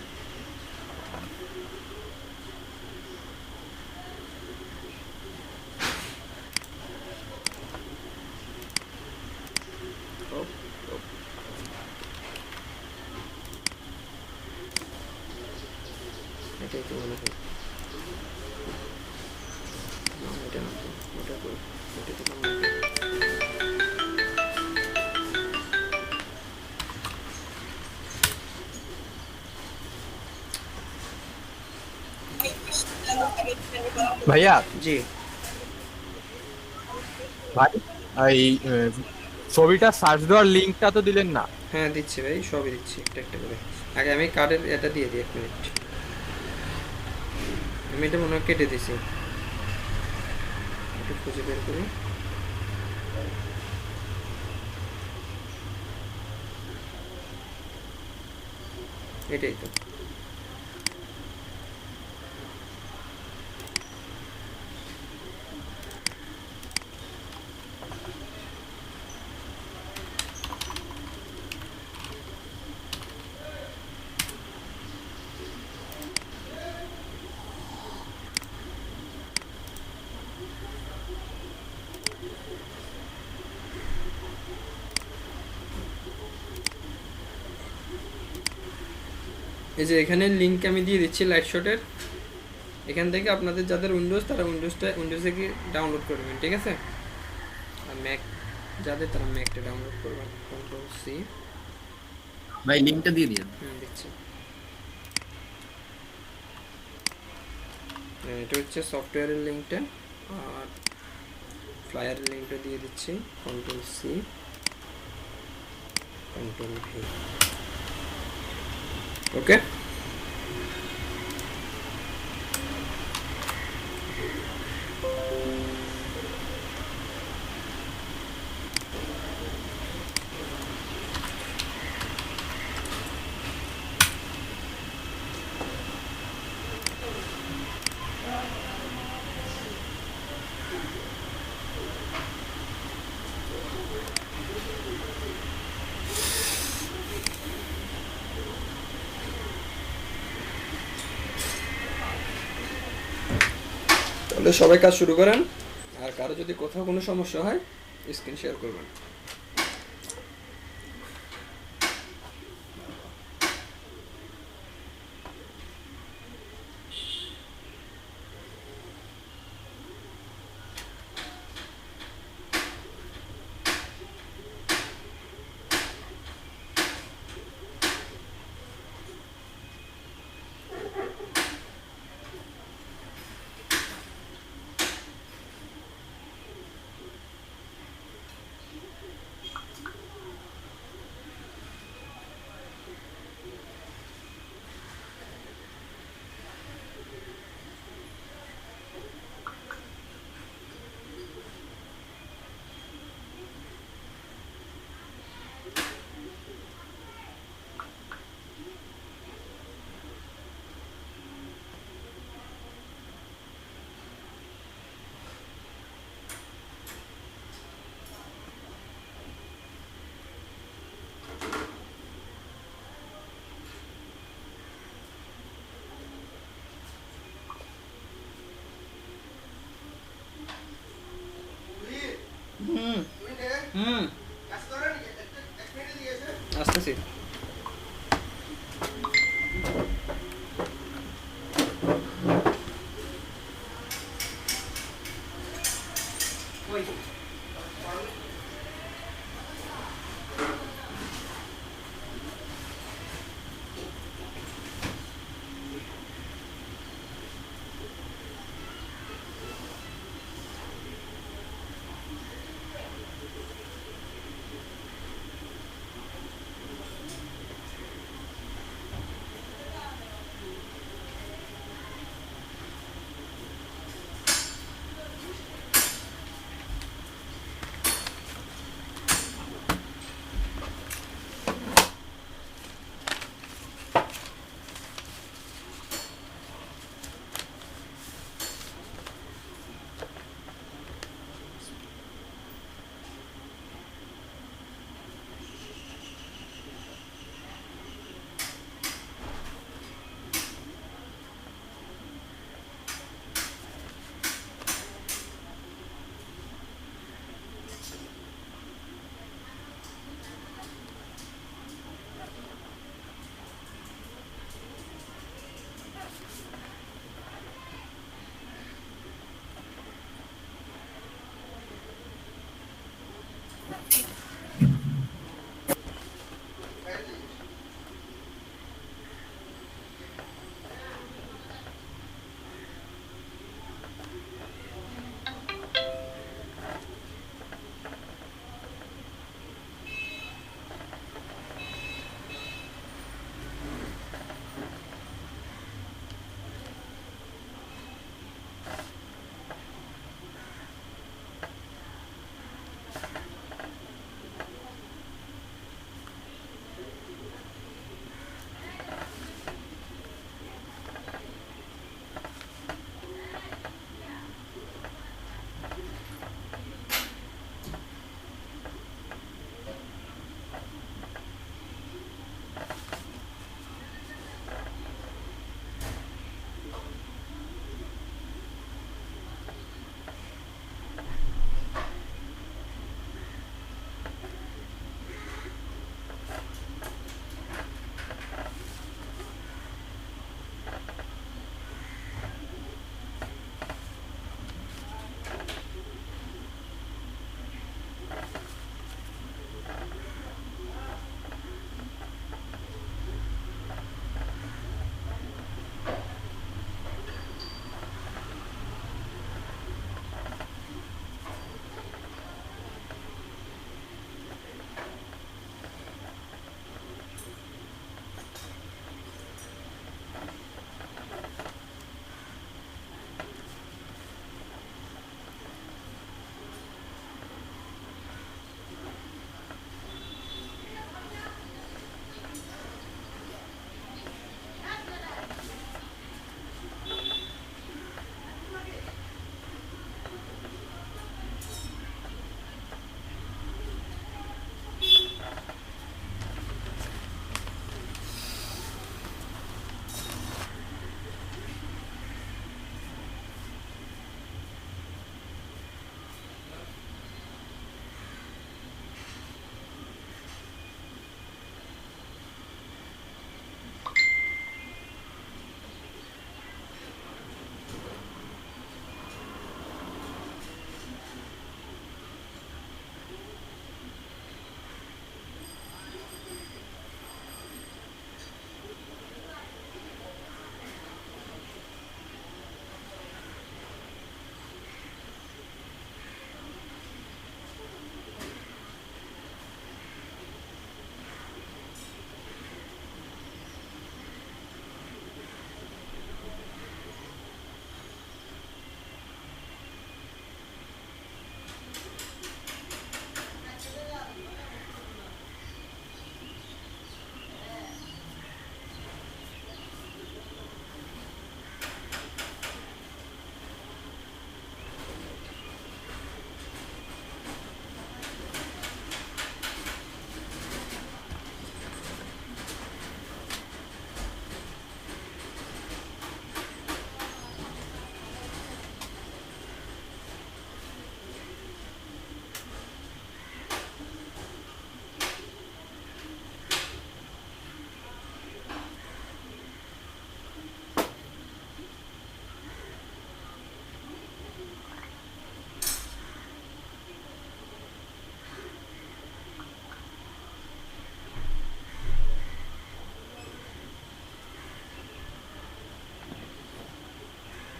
এটাই তো মনে হয়। এটা না তো, ওটা করো, এটা তো করো। ভাইয়া জি ভাই এই ছবিটা সার্চ দেওয়ার লিঙ্কটা তো দিলেন না। হ্যাঁ দিচ্ছি ভাই, সবই দিচ্ছি একটা একটা করে। আগে আমি কার্ডের এটা দিয়ে দিই, 1 মিনিট। আমি এটা মনে হয় কেটে দিছি, একটু খুঁজে বের করি। এটাই তো। এই যে এখানে লিঙ্ক আমি দিয়ে দিচ্ছি লাইট শটের। এখান থেকে আপনাদের যাদের উইন্ডোজ তারা উইন্ডোজ থেকে ডাউনলোড করবেন, ঠিক আছে? আর ম্যাক যাদের তারা ম্যাকটা ডাউনলোড করবেন। Control C. ভাই লিংকটা দিয়ে দিন। দিচ্ছি। এটা হচ্ছে সফটওয়্যারের লিঙ্কটা, আর ফ্লায়ারের লিঙ্কটা দিয়ে দিচ্ছি। Control C, control V. Okay, তাহলে সবাই কাজ শুরু করেন। আর কারো যদি কোথাও কোনো সমস্যা হয় স্ক্রিন শেয়ার করবেন। আসতেছি।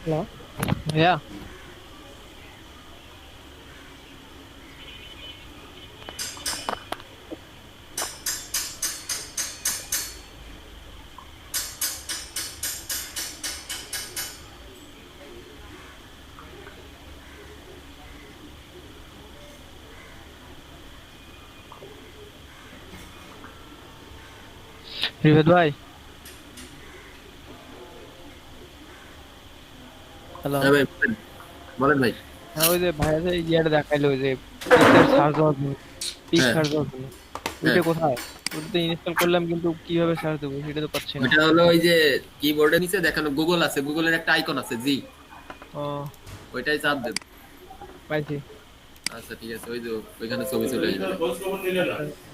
হ্যালো ভাইয়া, রিফাত ভাই, হ্যালো। হ্যাঁ ভাই বলেন, বলেন ভাই। হ্যাঁ ওই যে ভাইয়া যে ইয়েটা দেখাইলো ওই যে পিকচার সার্চ দেওয়ার জন্য, পিক হ্যাঁ সার্চ দেওয়ার জন্য, হ্যাঁ, ওইটা কোথায়? ওইটা ইনস্টল করলাম কিন্তু কিভাবে সার্চ দেবো সেটা তো পাচ্ছি না। ওইটা হলো ওই যে কিবোর্ডের নিচে দেখানো গুগল আছে, গুগলের একটা আইকন আছে জি, ও ওইটাই চাপ দেন। পাইছি। আচ্ছা ঠিক আছে, ওই যে ওইখানে ছবি চলে আসবে। আচ্ছা,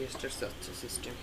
রেজিস্টার চাচ্ছে সিস্টেম।